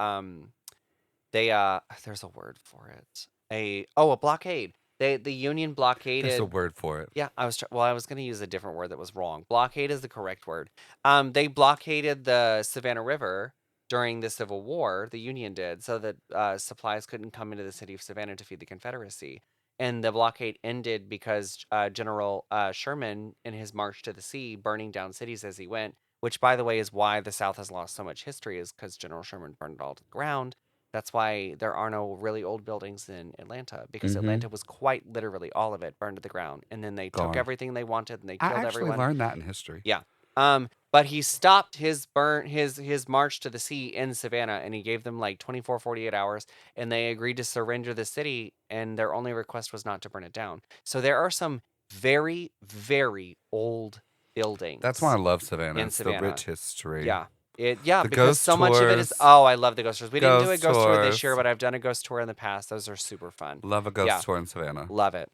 there's a word for it. A blockade. The Union There's blockaded. a word for it. Yeah, I was going to use a different word that was wrong. Blockade is the correct word. They blockaded the Savannah River during the Civil War. The Union did, so that supplies couldn't come into the city of Savannah to feed the Confederacy. And the blockade ended because General Sherman, in his march to the sea, burning down cities as he went, which, by the way, is why the South has lost so much history, is because General Sherman burned it all to the ground. That's why there are no really old buildings in Atlanta, because Atlanta was quite literally all of it burned to the ground. And then they took Gone. everything they wanted and they I killed actually everyone. learned that in history. Yeah. But he stopped his march to the sea in Savannah, and he gave them like 24, 48 hours, and they agreed to surrender the city, and their only request was not to burn it down. So there are some very, very old buildings. That's why I love Savannah. in It's Savannah. the rich history. Yeah. The Because so ghost much of it is. tours. Oh, I love the ghost tours. We didn't do a Ghost ghost tour this year, tours. but I've done a ghost tour in the past. Those are super fun. Love a ghost tour in Savannah. Love it.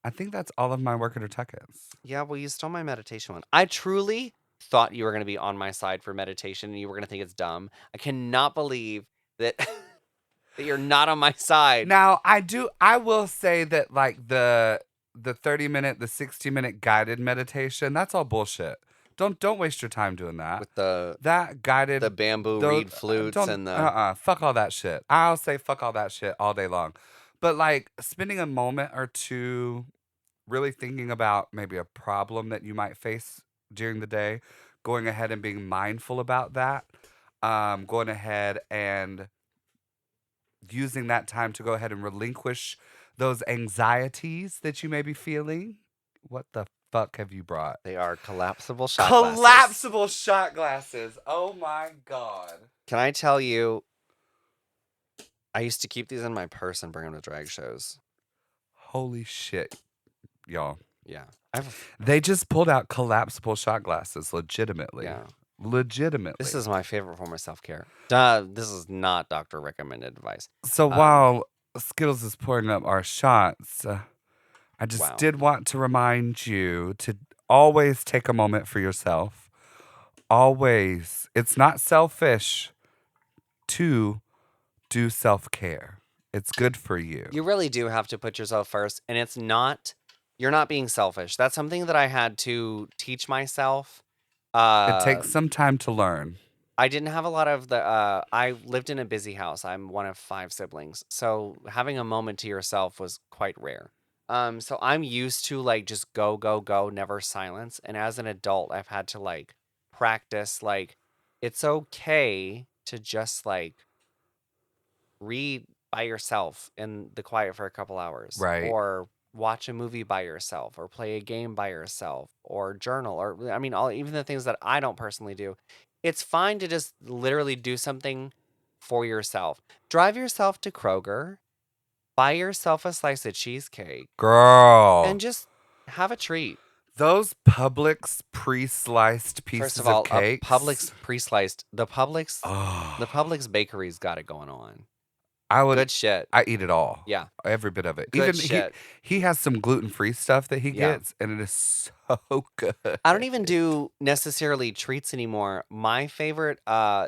I think that's all of my work it or tuck ins. Yeah, well, you stole my meditation one. I truly thought you were going to be on my side for meditation, and you were going to think it's dumb. I cannot believe that that you're not on my side. Now, I will say that like the 30-minute, the 60-minute guided meditation, that's all bullshit. Don't waste your time doing that. With the That guided bamboo those- reed flutes don't- and the fuck all that shit. I'll say fuck all that shit all day long. But like spending a moment or two really thinking about maybe a problem that you might face during the day, going ahead and being mindful about that, going ahead and using that time to go ahead and relinquish those anxieties that you may be feeling. What the fuck have you brought? they are collapsible shot glasses. Collapsible shot glasses. Oh my God. Can I tell you? I used to keep these in my purse and bring them to drag shows. Holy shit, y'all. Yeah, They just pulled out collapsible shot glasses legitimately. yeah. Legitimately. This is my favorite form of self-care. This is not doctor recommended advice. So while Skittles is pouring up our shots, I just Wow. did want to remind you to always take a moment for yourself. Always. It's not selfish to do self-care. It's good for you. You really do have to put yourself first, and you're not being selfish. That's something that I had to teach myself. It takes some time to learn. I didn't have a lot of I lived in a busy house. I'm one of 5 siblings. So having a moment to yourself was quite rare. So I'm used to like just go, go, go, never silence. And as an adult, I've had to like practice like it's okay to just like read by yourself in the quiet for a couple hours. Right. Or watch a movie by yourself or play a game by yourself or journal or I mean even the things that I don't personally do. It's fine to just literally do something for yourself. Drive yourself to Kroger, buy yourself a slice of cheesecake, Girl. and just have a treat. Those Publix pre-sliced pieces First of all, cakes. Publix pre-sliced. The Publix Oh, bakery's got it going on. I would. Good shit. I eat it all. Yeah. Every bit of it. Good Even shit. he has some gluten-free stuff that he Yeah. gets, and it is so good. I don't even do necessarily treats anymore. My favorite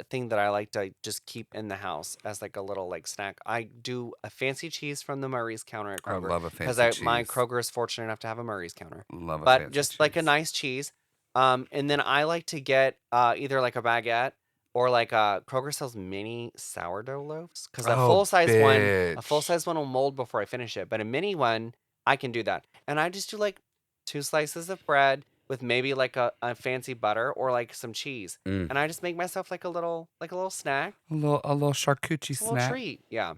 thing that I like to just keep in the house as like a little like snack, I do a fancy cheese from the Murray's counter at I Kroger. love a fancy Because cheese. my Kroger is fortunate enough to have a Murray's counter. Love a But fancy just like a cheese. nice cheese. And then I like to get either like a baguette or like Kroger sells mini sourdough loaves. Because a Oh, full size bitch. one will mold before I finish it. But a mini one, I can do that. And I just do like 2 slices of bread with maybe like a fancy butter or like some cheese. Mm. And I just make myself like a little snack. A little charcuterie It's a little snack. treat. Yeah.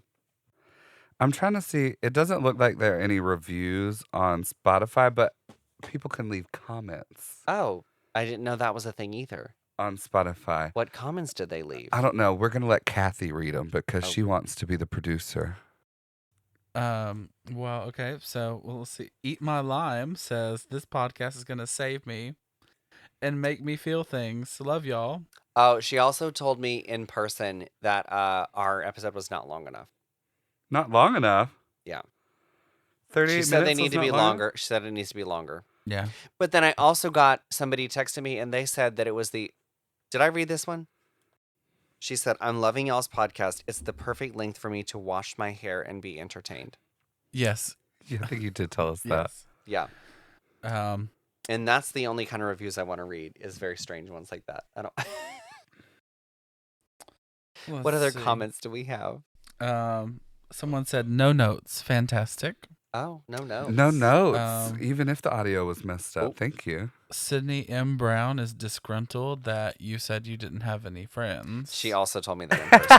I'm trying to see. It doesn't look like there are any reviews on Spotify, but people can leave comments Oh, I didn't know that was a thing either. on Spotify. What comments did they leave? I don't know. We're gonna let Kathy read them because Oh. she wants to be the producer. Well, okay. So, let's see. Eat My Lime says this podcast is gonna save me and make me feel things. Love y'all. Oh, she also told me in person that our episode was not long enough. Not long enough. Yeah. 38 She said they minutes need was to not be long enough? longer. She said it needs to be longer. Yeah. But then I also got somebody texted me and they said that it was the. Did I read this one? She said, I'm loving y'all's podcast. It's the perfect length for me to wash my hair and be entertained. Yes. Yeah, I think you did tell us that. Yes. Yeah. And that's the only kind of reviews I want to read is very strange ones like that. I don't. What other comments do we have? Someone said no notes. Fantastic. Oh, no notes. No notes. Even if the audio was messed up. Oh. Thank you. Sydney M. Brown is disgruntled that you said you didn't have any friends. She also told me that in person.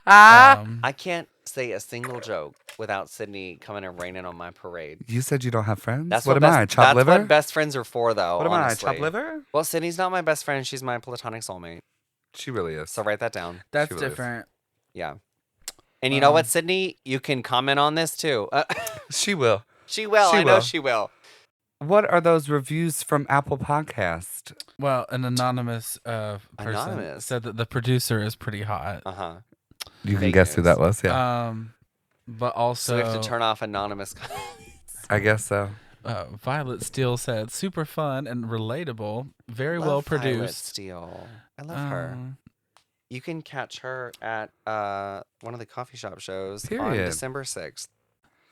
I can't say a single joke without Sydney coming and raining on my parade. You said you don't have friends? That's what am best, I? Chop that's liver? what best friends are for, though. What am honestly. I? Chop liver? Well, Sydney's not my best friend. She's my platonic soulmate. She really is. So write that down. That's She really is. different. Yeah. And you know what, Sydney? You can comment on this too. She will. She will. She I know will. she will. What are those reviews from Apple Podcast? Well, an anonymous person Anonymous? said that the producer is pretty hot. Uh-huh. You can Fake guess who news. that was, yeah. But also, So we have to turn off anonymous. I guess so. Violet Steele said super fun and relatable, very Love well Violet produced. Steele. I love her. You can catch her at one of the coffee shop shows on Period. December 6th.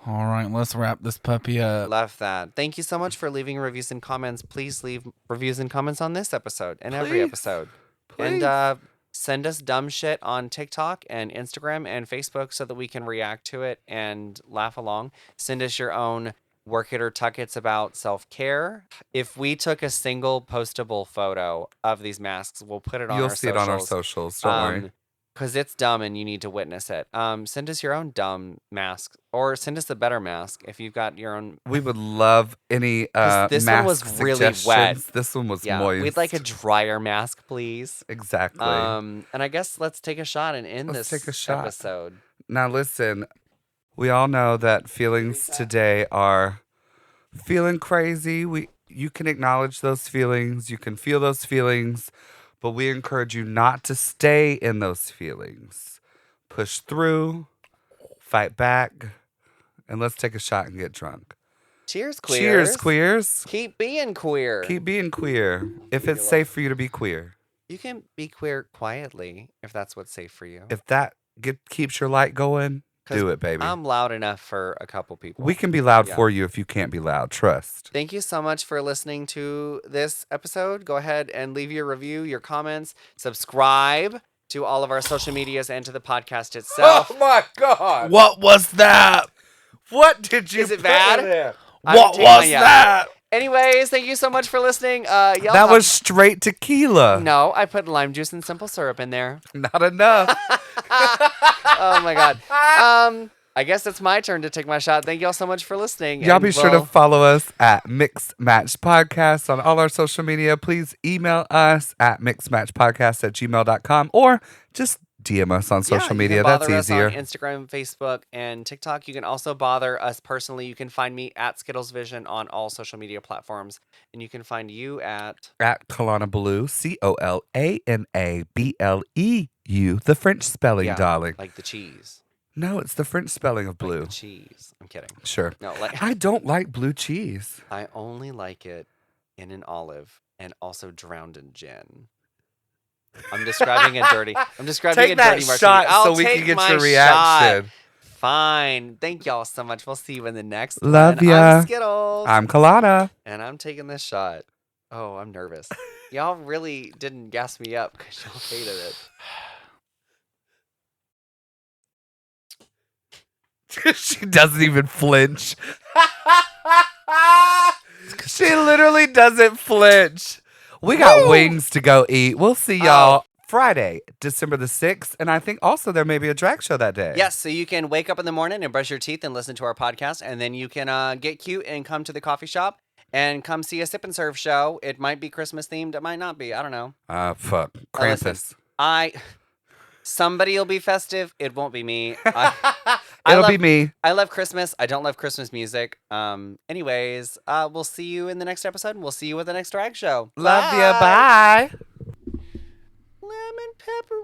All right, let's wrap this puppy up. Love that. Thank you so much for leaving reviews and comments. Please leave reviews and comments on this episode and every Please. episode. Please. And send us dumb shit on TikTok and Instagram and Facebook so that we can react to it and laugh along. Send us your own work it or tuck it's about self-care. If we took a single postable photo of these masks, we'll put it on You'll our see socials. it on our socials. Don't worry. Because it's dumb and you need to witness it. Send us your own dumb mask or send us a better mask if you've got your own. We would love any this mask one was really suggestions. wet. This one was Yeah, moist. we'd like a drier mask, please. Exactly. And I guess let's take a shot and end Let's this take a shot. episode. Now listen, we all know that feelings today are feeling crazy. You can acknowledge those feelings, you can feel those feelings, but we encourage you not to stay in those feelings. Push through, fight back, and let's take a shot and get drunk. Cheers, queers. Cheers, queers. Keep being queer. Keep being queer. If it's safe for you to be queer. You can be queer quietly if that's what's safe for you. If that keeps your light going, 'Cause do it, baby. I'm loud enough for a couple people. We can be loud Yeah. for you if you can't be loud. Trust. Thank you so much for listening to this episode. Go ahead and leave your review, your comments, subscribe to all of our social medias and to the podcast itself. Oh my God. What was that? What did you Is it put bad? in there? I What haven't taken was one yet. that? Anyways, thank you so much for listening. Y'all That have- was straight tequila. No, I put lime juice and simple syrup in there. Not enough. Oh my God. I guess it's my turn to take my shot. Thank y'all so much for listening. Y'all and be sure to we'll- follow us at Mix Match Podcast on all our social media. Please email us at mixmatchpodcast@gmail.com or just DM us on social you media. can That's bother us easier. on Instagram, Facebook, and TikTok. You can also bother us personally. You can find me at Skittles Vision on all social media platforms, and you can find you at At Kalana Blue, COLANABLEU, the French spelling, darling. like the cheese, No, it's the French spelling of blue. Like the cheese. I'm kidding. Sure. No, like I don't like blue cheese. I only like it in an olive and also drowned in gin. I'm describing a dirty. I'm describing Take a that dirty martini. shot I'll so we take can get my your shot. reaction. Fine. Thank y'all so much. We'll see you in the next Love one. ya. I'm Skittles. I'm Kalana. And I'm taking this shot. Oh, I'm nervous. Y'all really didn't gas me up because y'all hated it. She doesn't even flinch. She literally doesn't flinch. We got wings to go eat. We'll see y'all Friday, December the 6th. And I think also there may be a drag show that day. Yes, so you can wake up in the morning and brush your teeth and listen to our podcast. And then you can get cute and come to the coffee shop and come see a sip and serve show. It might be Christmas themed. It might not be. I don't know. Fuck. Listen, Krampus. Somebody will be festive. It won't be me. It'll be me. I love Christmas. I don't love Christmas music. Anyways, we'll see you in the next episode, and we'll see you with the next drag show. Love you. Bye. Lemon pepper